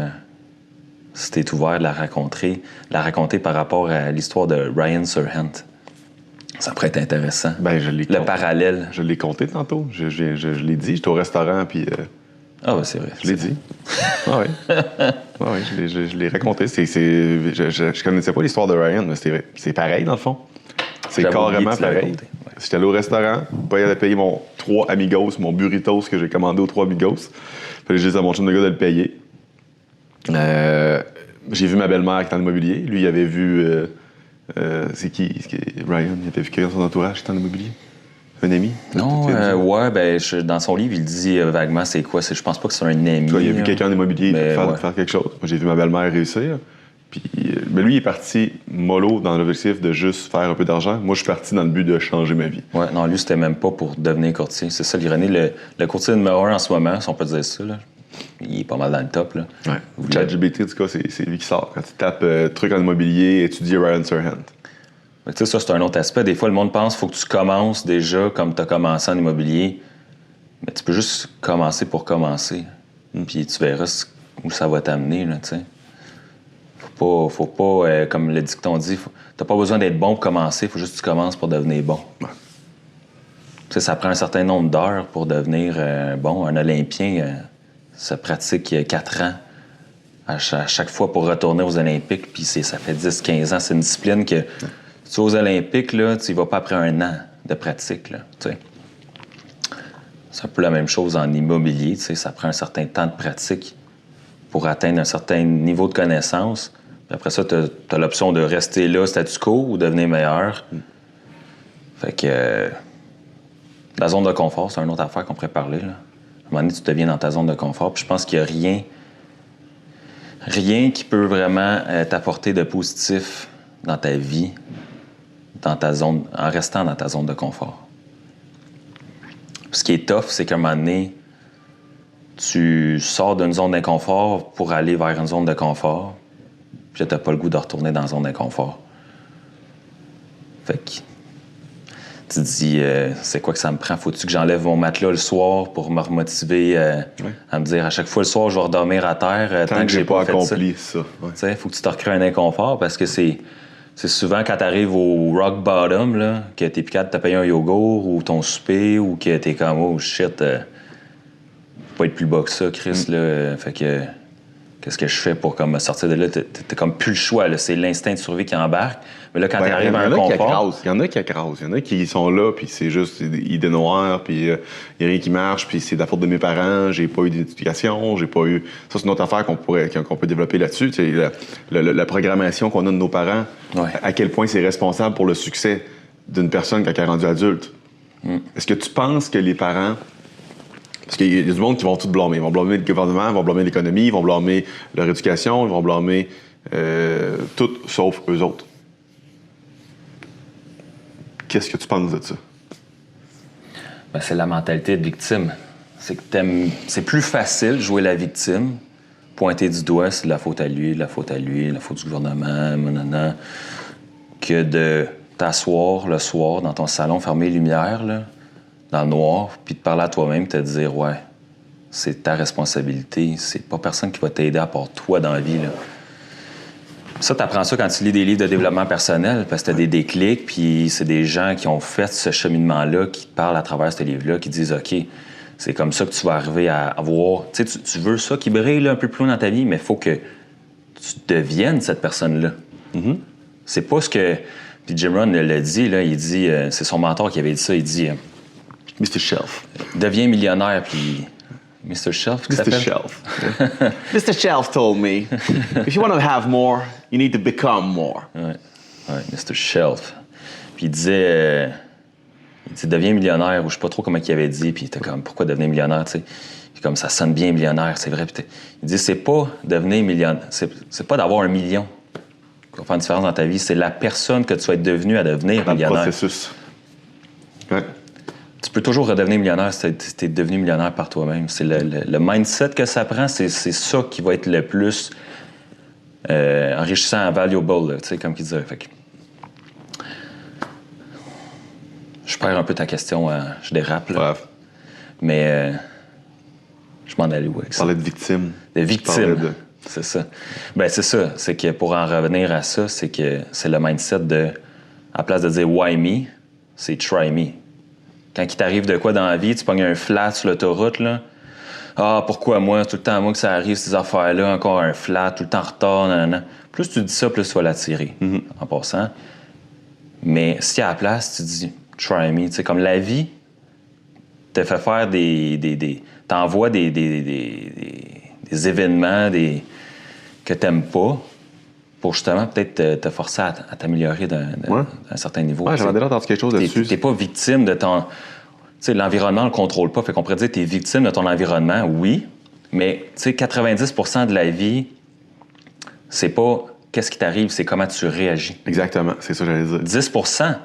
si tu es ouvert de la raconter par rapport à l'histoire de Ryan Serhant. Ça pourrait être intéressant. Ben, je l'ai Le compté. parallèle. Je l'ai compté tantôt. Je l'ai dit. J'étais au restaurant, puis Ah, ouais, c'est vrai. je l'ai dit. Ah oui. Ah oui, je l'ai raconté. Je connaissais pas l'histoire de Ryan, mais c'est pareil, dans le fond. C'est J'avais oublié carrément que tu l'avais pareil. raconté. Ouais. J'étais allé au restaurant, j'allais payer mon 3 amigos, mon burritos que j'ai commandé aux 3 amigos. Puis j'ai dit à mon chum de gars de le payer. J'ai vu ma belle-mère qui est dans l'immobilier. Lui, il avait vu... c'est qui? Ryan, il avait vu quelqu'un dans son entourage qui est en immobilier? Un ami? Non, ouais, ben, dans son livre, il dit vaguement c'est quoi. Je pense pas que c'est un ami. Toi, il a vu là. quelqu'un en immobilier Mais ouais. faire quelque chose. Moi, j'ai vu ma belle-mère réussir. Puis, mais lui, il est parti mollo dans l'objectif de juste faire un peu d'argent. Moi, je suis parti dans le but de changer ma vie. Ouais, non, lui, c'était même pas pour devenir courtier. C'est ça l'ironie. Le courtier numéro 1 en ce moment, si on peut dire ça, là, il est pas mal dans le top. Là. Ouais. ChatGPT, en tout cas, c'est lui qui sort. Quand tu tapes truc en immobilier, étudier Ryan Serhant. Tu sais, ça, c'est un autre aspect. Des fois, le monde pense qu'il faut que tu commences déjà comme tu as commencé en immobilier. Mais tu peux juste commencer pour commencer. Puis tu verras où ça va t'amener, là, tu sais. Faut pas comme le dicton dit, t'as pas besoin d'être bon pour commencer, faut juste que tu commences pour devenir bon. Ouais. Tu sais, ça prend un certain nombre d'heures pour devenir bon. Un Olympien, ça pratique 4 ans à chaque fois pour retourner aux Olympiques, puis ça fait 10-15 ans. C'est une discipline que, tu vas aux Olympiques, là, tu y vas pas après un an de pratique, là, tu sais. C'est un peu la même chose en immobilier, tu sais, ça prend un certain temps de pratique pour atteindre un certain niveau de connaissance. Puis après ça, tu as l'option de rester là, statu quo, ou devenir meilleur. Fait que la zone de confort, c'est une autre affaire qu'on pourrait parler, là. À un moment donné, tu deviens dans ta zone de confort. Puis je pense qu'il n'y a rien qui peut vraiment t'apporter de positif dans ta vie, en restant dans ta zone de confort. Puis ce qui est tough, c'est qu'à un moment donné, tu sors d'une zone d'inconfort pour aller vers une zone de confort, puis t'as pas le goût de retourner dans la zone d'inconfort. Fait que tu te dis, c'est quoi que ça me prend? Faut-tu que j'enlève mon matelas le soir pour me remotiver à me dire, à chaque fois le soir, je vais redormir à terre Tant que j'ai pas fait accompli ça. Ouais. Tu sais, faut que tu te recrées un inconfort parce que c'est souvent quand t'arrives au rock bottom, là, que t'es plus capable de te payer un yogourt ou ton souper ou que t'es comme, oh shit, faut pas être plus bas que ça, Chris, là. Fait que, qu'est-ce que je fais pour comme, me sortir de là? T'as comme plus le choix, là. C'est l'instinct de survie qui embarque. Mais là, quand t'arrives à un confort... Il y en a qui écrasent. Il y en a qui sont là, puis c'est juste des idées noires, puis il n'y a rien qui marche, puis c'est de la faute de mes parents, j'ai pas eu d'éducation, j'ai pas eu... Ça, c'est une autre affaire qu'on peut développer là-dessus. Tu sais, la programmation qu'on a de nos parents, à quel point c'est responsable pour le succès d'une personne quand elle est rendue adulte. Est-ce que tu penses que les parents... Parce qu'il y a du monde qui vont tout blâmer. Ils vont blâmer le gouvernement, ils vont blâmer l'économie, ils vont blâmer leur éducation, ils vont blâmer tout sauf eux autres. Qu'est-ce que tu penses de ça? Ben, c'est la mentalité de victime. C'est que c'est plus facile de jouer la victime, pointer du doigt, c'est de la faute à lui, de la faute à lui, de la faute du gouvernement, nanana, que de t'asseoir le soir dans ton salon, fermer les lumières, là, dans le noir, puis de parler à toi-même, te dire, ouais, c'est ta responsabilité, c'est pas personne qui va t'aider à part toi dans la vie, là. Ça, t'apprends ça quand tu lis des livres de développement personnel, parce que t'as des déclics, puis c'est des gens qui ont fait ce cheminement-là, qui te parlent à travers ce livre-là, qui disent, OK, C'est comme ça que tu vas arriver à avoir... Tu sais, tu veux ça qui brille là, un peu plus loin dans ta vie, mais il faut que tu deviennes cette personne-là. C'est pas ce que... Puis Jim Rohn l'a dit, là, il dit... c'est son mentor qui avait dit ça, il dit... Mr. Shelf. Deviens millionnaire, puis... Mr. Shelf, Mr. Shelf. Mr. Shelf told me, if you want to have more, you need to become more. Ouais, Mr. Shelf. Puis il disait, deviens millionnaire, ou je sais pas trop comment il avait dit, puis il était comme, pourquoi devenir millionnaire, tu sais? Puis comme, ça sonne bien millionnaire, c'est vrai. Puis il dit, c'est pas devenir millionnaire, c'est pas d'avoir 1 million qui va faire une différence dans ta vie, c'est la personne que tu vas être devenu à devenir Dans millionnaire. le processus. Ouais. Tu peux toujours redevenir millionnaire si tu es devenu millionnaire par toi-même. C'est le mindset que ça prend, c'est ça qui va être le plus enrichissant, valuable, tu sais, comme qu'il disait. Fait que... Je perds un peu ta question, je dérape, là. Bref. Mais je m'en allais où avec Tu ça? parlais de victime. De victime. C'est ça. Ben c'est ça. C'est que pour en revenir à ça, c'est que c'est le mindset de, à la place de dire « why me », c'est « try me ». Quand il t'arrive de quoi dans la vie, tu pognes un flat sur l'autoroute, là. Ah, pourquoi moi? Tout le temps à moi que ça arrive, ces affaires-là, encore un flat, tout le temps en retard, nanana. Plus tu dis ça, plus tu vas l'attirer, en passant. Mais si à la place, tu dis « try me », tu sais, comme la vie te fait faire t'envoie des événements que t'aimes pas pour justement peut-être te forcer à t'améliorer d'un certain niveau. Ouais, j'avais déjà entendu quelque chose là-dessus. T'es pas victime de ton... Tu sais, l'environnement ne le contrôle pas. Fait qu'on pourrait dire que t'es victime de ton environnement, oui, mais tu sais, 90% de la vie, c'est pas qu'est-ce qui t'arrive, c'est comment tu réagis. Exactement, c'est ça que j'allais dire. 10%,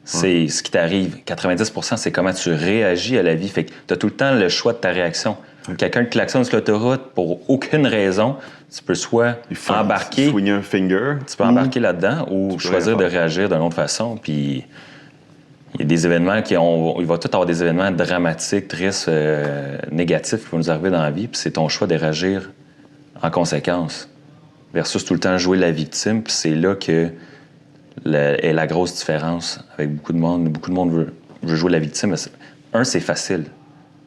c'est ce qui t'arrive. 90%, c'est comment tu réagis à la vie. Fait que t'as tout le temps le choix de ta réaction. Quelqu'un te klaxonne sur l'autoroute pour aucune raison, tu peux soit embarquer... Swing un finger. Tu peux embarquer là-dedans ou choisir de réagir d'une autre façon. Puis il y a des événements il va tout avoir des événements dramatiques, tristes, négatifs qui vont nous arriver dans la vie. Puis c'est ton choix de réagir en conséquence. Versus tout le temps jouer la victime. Puis c'est là que est la grosse différence avec beaucoup de monde. Beaucoup de monde veut jouer la victime. C'est facile.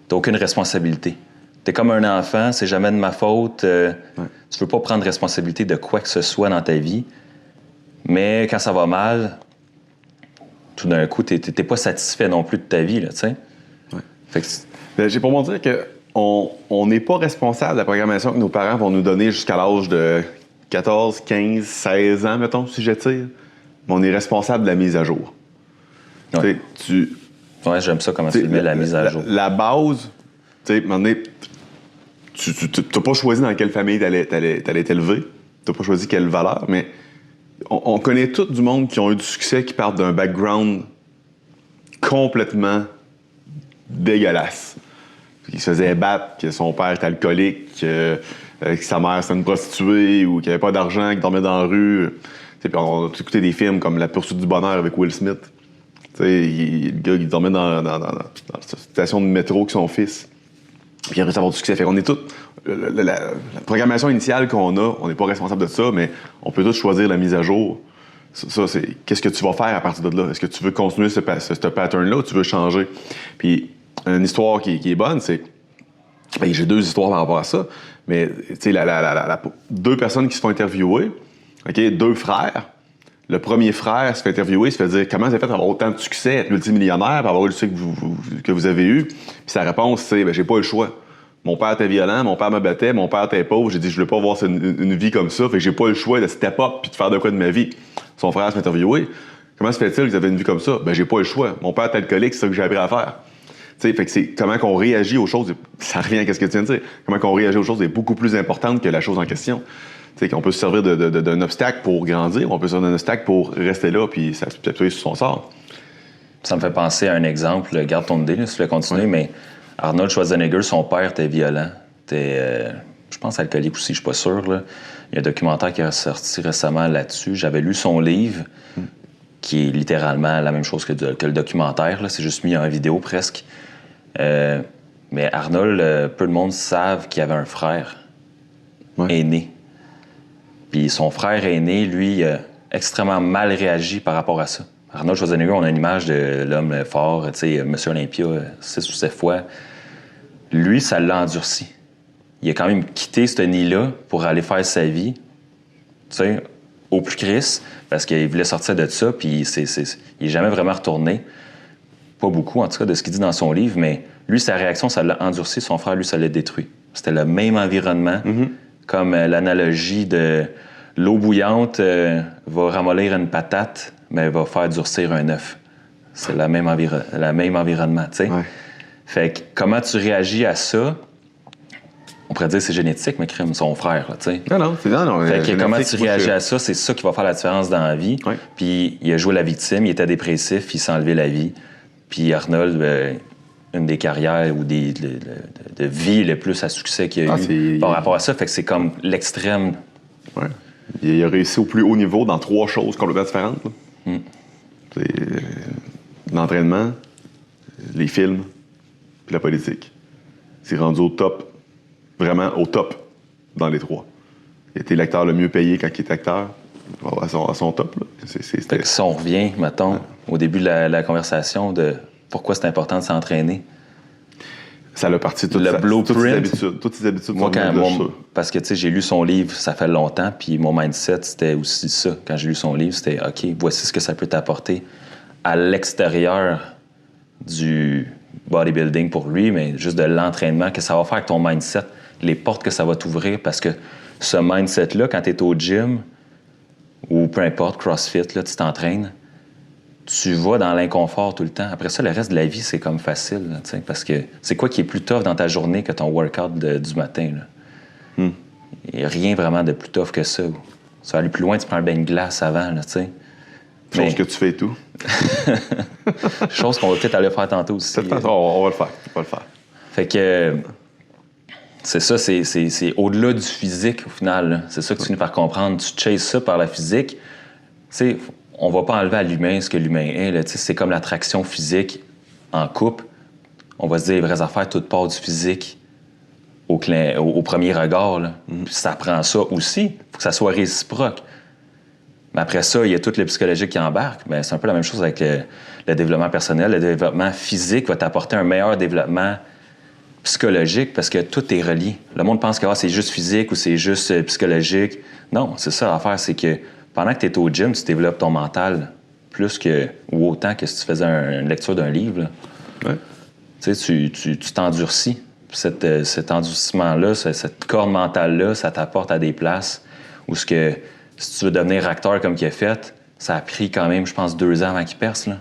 T'as aucune responsabilité. T'es comme un enfant, c'est jamais de ma faute. Tu veux pas prendre responsabilité de quoi que ce soit dans ta vie. Mais quand ça va mal, tout d'un coup, t'es pas satisfait non plus de ta vie, là, tu sais. Ouais. Fait que J'ai pour moi dire qu'on n'est pas responsable de la programmation que nos parents vont nous donner jusqu'à l'âge de 14, 15, 16 ans, mettons, si j'étire. Mais on est responsable de la mise à jour. Ouais. Ouais, j'aime ça comment tu le mets, la mise à jour. La base, tu sais, à un moment donné, tu n'as pas choisi dans quelle famille tu allais être élevé. Tu n'as pas choisi quelle valeur, mais on connaît tous du monde qui ont eu du succès, qui partent d'un background complètement dégueulasse. Qui se faisait battre, que son père était alcoolique, que sa mère c'était une prostituée, ou qu'il n'y avait pas d'argent, qu'il dormait dans la rue. Puis on a écouté des films comme La poursuite du bonheur avec Will Smith. Le gars, il dormait dans la station de métro avec son fils. Puis il a réussi à avoir du succès. Fait qu'on est tous... La programmation initiale qu'on a, on n'est pas responsable de ça, mais on peut tous choisir la mise à jour. Ça, c'est... Qu'est-ce que tu vas faire à partir de là? Est-ce que tu veux continuer ce pattern-là ou tu veux changer? Puis une histoire qui est bonne, c'est... Ben, j'ai 2 histoires par rapport à ça, mais tu sais, 2 personnes qui se font interviewer, OK, 2 frères. Le premier frère se fait interviewer, se fait dire comment vous avez fait pour avoir autant de succès, être multimillionnaire, pour avoir eu le succès que vous avez eu. Puis sa réponse, c'est ben, j'ai pas eu le choix. Mon père était violent, mon père me battait, mon père était pauvre. J'ai dit je voulais pas avoir une vie comme ça, fait que j'ai pas eu le choix de step up puis de faire de quoi de ma vie. Son frère se fait interviewer. Comment se fait-il que vous avez une vie comme ça? Ben j'ai pas eu le choix. Mon père était alcoolique, c'est ça que j'ai appris à faire. T'sais, fait que c'est comment qu'on réagit aux choses. Ça revient à ce que tu viens de dire. Comment qu'on réagit aux choses est beaucoup plus importante que la chose en question. T'sais, qu'on peut se servir d'un obstacle pour grandir, on peut se servir d'un obstacle pour rester là puis s'appuyer sur son sort. Ça me fait penser à un exemple. Garde ton idée, là, si tu veux continuer, mais Arnold Schwarzenegger, son père était violent. Je pense alcoolique aussi, je suis pas sûr. Là. Il y a un documentaire qui est sorti récemment là-dessus. J'avais lu son livre, qui est littéralement la même chose que le documentaire. Là. C'est juste mis en vidéo presque. Mais Arnold, peu de monde savent qu'il avait un frère aîné. Puis son frère aîné, lui, a extrêmement mal réagi par rapport à ça. Arnold Schwarzenegger, on a une image de l'homme fort, tu sais, Monsieur Olympia, 6 ou 7 fois. Lui, ça l'a endurci. Il a quand même quitté ce nid-là pour aller faire sa vie, tu sais, au plus Christ, parce qu'il voulait sortir de ça, puis il n'est jamais vraiment retourné. Pas beaucoup, en tout cas, de ce qu'il dit dans son livre, mais lui, sa réaction, ça l'a endurci. Son frère, lui, ça l'a détruit. C'était le même environnement, comme l'analogie de l'eau bouillante va ramollir une patate, mais va faire durcir un œuf. C'est le même environnement, tu sais. Ouais. Fait que comment tu réagis à ça? On pourrait dire que c'est génétique, mais crime son frère, tu sais. Non, Fait que comment tu réagis à ça, c'est ça qui va faire la différence dans la vie. Ouais. Puis il a joué la victime, il était dépressif, il s'est enlevé la vie. Puis Arnold, une des carrières ou de vie le plus à succès qu'il a eu par rapport à ça. Fait que c'est comme l'extrême. Ouais. Il a réussi au plus haut niveau dans 3 choses complètement différentes. C'est l'entraînement, les films, puis la politique. C'est rendu au top, vraiment au top dans les 3. Il était l'acteur le mieux payé quand il était acteur, à son top. Là. Fait que si on revient, mettons, au début de la conversation de pourquoi c'est important de s'entraîner. Ça l'a parti toutes ses habitudes. Moi, parce que tu sais, j'ai lu son livre, ça fait longtemps, puis mon mindset, c'était aussi ça. Quand j'ai lu son livre, c'était OK, voici ce que ça peut t'apporter à l'extérieur du bodybuilding pour lui, mais juste de l'entraînement, que ça va faire avec ton mindset, les portes que ça va t'ouvrir, parce que ce mindset-là, quand tu es au gym, ou peu importe, CrossFit, là, tu t'entraînes, tu vas dans l'inconfort tout le temps. Après ça, le reste de la vie, c'est comme facile, là, parce que c'est quoi qui est plus tough dans ta journée que ton workout du matin? Il n'y a rien vraiment de plus tough que ça. Tu vas aller plus loin, tu prends un bain de glace avant, tu sais. Chose que tu fais et tout. Chose qu'on va peut-être aller faire tantôt aussi. On va le faire. Fait que c'est ça, c'est au-delà du physique, au final. Là. C'est ça que tu finis par comprendre. Tu chases ça par la physique. Tu sais, on va pas enlever à l'humain ce que l'humain est. Là. C'est comme l'attraction physique en couple. On va se dire les vraies affaires, toute part du physique au premier regard. Là. Puis ça prend ça aussi. Il faut que ça soit réciproque. Mais après ça, il y a tout le psychologique qui embarque. Mais c'est un peu la même chose avec le développement personnel. Le développement physique va t'apporter un meilleur développement psychologique parce que tout est relié. Le monde pense que c'est juste physique ou c'est juste psychologique. Non, c'est ça l'affaire, c'est que pendant que tu es au gym, tu développes ton mental plus que ou autant que si tu faisais une lecture d'un livre. Là. Ouais. Tu sais, tu t'endurcis. Cet endurcissement-là, cette corde mentale-là, ça t'apporte à des places où ce que si tu veux devenir acteur comme qu'il a fait, ça a pris quand même, je pense, 2 ans avant qu'il perce. Là.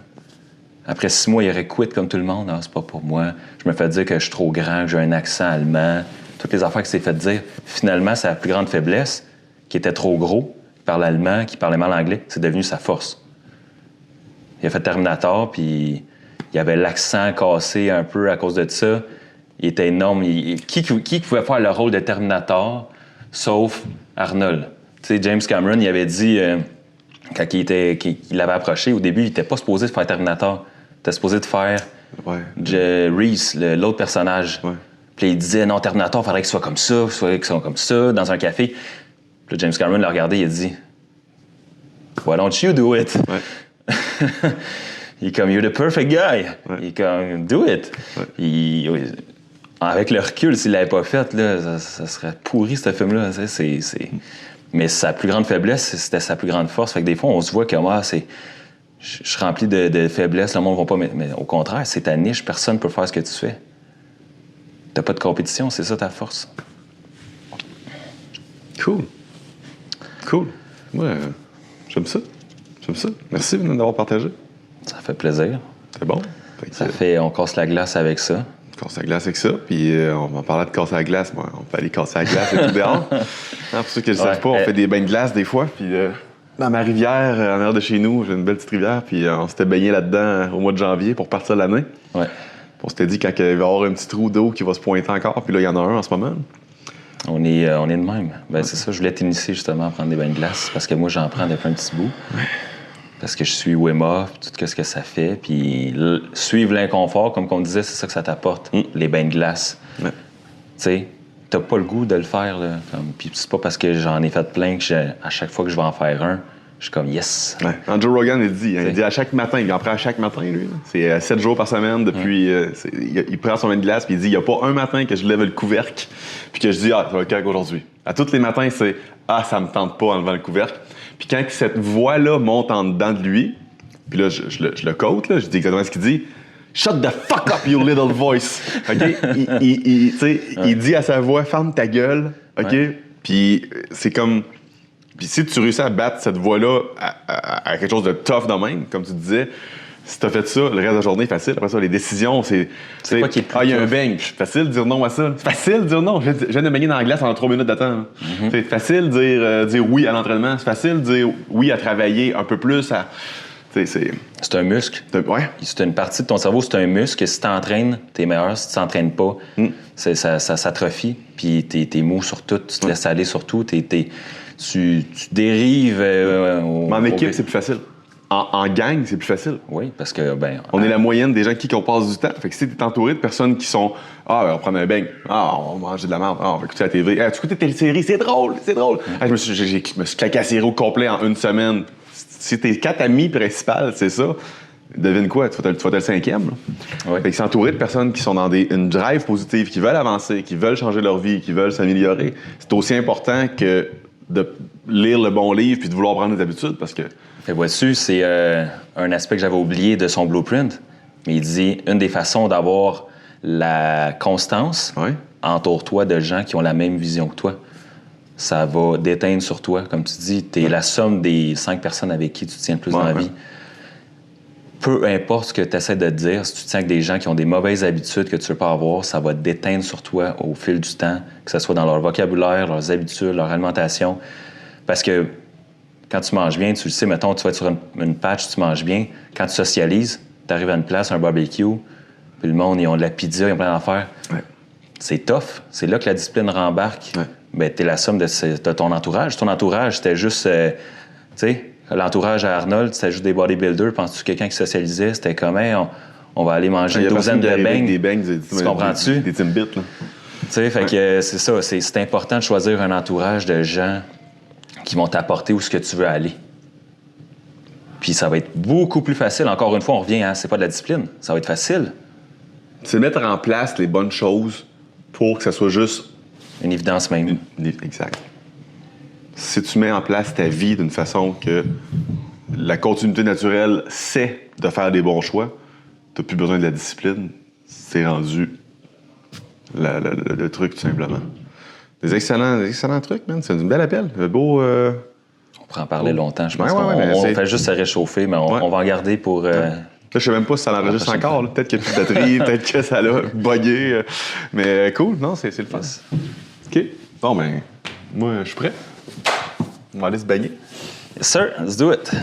Après 6 mois, il aurait quitté comme tout le monde. Ah, c'est pas pour moi. Je me fais dire que je suis trop grand, que j'ai un accent allemand. Toutes les affaires qu'il s'est fait dire. Finalement, sa plus grande faiblesse, qui était trop gros, qui parlait allemand, qui parlait mal anglais, c'est devenu sa force. Il a fait Terminator, puis il avait l'accent cassé un peu à cause de ça. Il était énorme. Qui pouvait faire le rôle de Terminator, sauf Arnold? Tu sais, James Cameron, il avait dit, quand il l'avait approché, au début, il n'était pas supposé de faire Terminator. Il était supposé de faire Reese, l'autre personnage. Ouais. Puis il disait, non, Terminator, il faudrait qu'il soit comme ça, dans un café. Puis James Cameron l'a regardé, il a dit, why don't you do it? Ouais. Il est comme, you're the perfect guy. Ouais. Il est comme, do it. Ouais. Avec le recul, s'il l'avait pas fait, là, ça serait pourri, ce film-là. Mais sa plus grande faiblesse, c'était sa plus grande force. Fait que des fois, on se voit que moi, je suis rempli de faiblesses, le monde ne va pas... Mais au contraire, c'est ta niche, personne ne peut faire ce que tu fais. T'as pas de compétition, c'est ça ta force. Cool. Ouais, j'aime ça. Merci d'avoir partagé. Ça fait plaisir. C'est bon. On casse la glace avec ça. Casser la glace avec ça, puis on va parler de casser la glace. Moi, on peut aller casser la glace et tout dehors. Pour ceux qui ne le savent pas, on fait des bains de glace des fois, puis dans ma rivière, en arrière de chez nous, j'ai une belle petite rivière, puis on s'était baigné là-dedans au mois de janvier pour partir l'année. Ouais. On s'était dit quand il va y avoir un petit trou d'eau qui va se pointer encore, puis là, il y en a un en ce moment. On est de même. Ben, c'est ça, je voulais t'initier justement à prendre des bains de glace, parce que moi, j'en prends depuis un petit bout. Ouais. Parce que je suis Wim Hof, tout ce que ça fait. Puis suivre l'inconfort, comme on disait, c'est ça que ça t'apporte, les bains de glace. Ouais. Tu sais, t'as pas le goût de le faire. Là, puis c'est pas parce que j'en ai fait plein que à chaque fois que je vais en faire un, Je suis comme yes. Ouais. Joe Rogan, il dit à chaque matin, il en prend à chaque matin, lui. Là. C'est 7 jours par semaine depuis. Il prend son vin de glace, puis il dit il n'y a pas un matin que je lève le couvercle, puis que je dis ça va être correct aujourd'hui. À tous les matins, c'est ça me tente pas en levant le couvercle. Puis quand cette voix-là monte en dedans de lui, puis là, je le quote, là, je dis exactement ce qu'il dit. Shut the fuck up, you little voice. OK? Il dit à sa voix, ferme ta gueule. OK? Ouais. Puis c'est comme. Puis si tu réussis à battre cette voix-là à quelque chose de tough de même, comme tu disais, si t'as fait ça, le reste de la journée est facile. Après ça, les décisions, c'est quoi qui est plus il y a un bang. C'est facile de dire non à ça. C'est facile de dire non. Je viens de me baigner dans la glace en 3 minutes d'attente. Mm-hmm. C'est facile de dire oui à l'entraînement. C'est facile de dire oui à travailler un peu plus. C'est un muscle. Ouais. C'est une partie de ton cerveau, c'est un muscle. Si tu t'entraînes, t'es meilleur. Si tu t'entraînes pas, ça s'atrophie. Puis t'es mou sur tout. Tu te laisses aller sur tout. Tu dérives. Mais en équipe, c'est plus facile. En gang, c'est plus facile. Oui, parce que, on est la moyenne des gens qui on passe du temps. Fait que si t'es entouré de personnes qui sont on va prendre un beigne. On va manger de la merde. On va écouter la TV. Tu écoutes tes séries, c'est drôle. Je me suis claqué la série au complet en une semaine. Si tes 4 amis principaux, c'est ça, devine quoi? Tu vas être le 5e. Oui. Fait que s'entourer de personnes qui sont dans une drive positive, qui veulent avancer, qui veulent changer leur vie, qui veulent s'améliorer, c'est aussi important que de lire le bon livre puis de vouloir prendre des habitudes parce que... Et vois-tu, c'est un aspect que j'avais oublié de son blueprint. Mais il dit, une des façons d'avoir la constance, entoure-toi de gens qui ont la même vision que toi. Ça va déteindre sur toi. Comme tu dis, tu es la somme des 5 personnes avec qui tu tiens le plus dans la vie. Peu importe ce que tu essaies de te dire, si tu tiens avec des gens qui ont des mauvaises habitudes que tu ne veux pas avoir, ça va déteindre sur toi au fil du temps, que ce soit dans leur vocabulaire, leurs habitudes, leur alimentation. Parce que quand tu manges bien, tu le sais, mettons, tu vas être sur une patch, tu manges bien. Quand tu socialises, tu arrives à une place, un barbecue, puis le monde, ils ont de la pizza, ils ont plein d'affaires. Ouais. C'est tough. C'est là que la discipline rembarque. Ouais. Ben, t'es la somme de ton entourage. Ton entourage, c'était juste, tu sais, l'entourage à Arnold, c'était juste des bodybuilders. Penses-tu que quelqu'un qui socialisait, c'était comme, on va aller manger une douzaine de beignes. Des beignes, tu comprends-tu? Des Timbits, là. Tu sais, fait que c'est ça. C'est important de choisir un entourage de gens qui vont t'apporter où ce que tu veux aller. Puis ça va être beaucoup plus facile. Encore une fois, on revient, c'est pas de la discipline. Ça va être facile. C'est mettre en place les bonnes choses pour que ça soit juste... Une évidence même. Exact. Si tu mets en place ta vie d'une façon que la continuité naturelle sait de faire des bons choix, tu n'as plus besoin de la discipline. C'est rendu le truc, tout simplement. Des excellents trucs, man. C'est une belle appel. Beau... On pourrait en parler longtemps. Je pense qu'on fait juste se réchauffer, mais on va en garder pour... Là, je sais même pas si ça l'enregistre encore. Là. Peut-être qu'il n'y a plus de batterie, peut-être que ça l'a bugué. Mais cool, non, c'est le fun. Yes. OK. Bon, ben, moi, je suis prêt. On va aller se baigner. Yes, sir. Let's do it.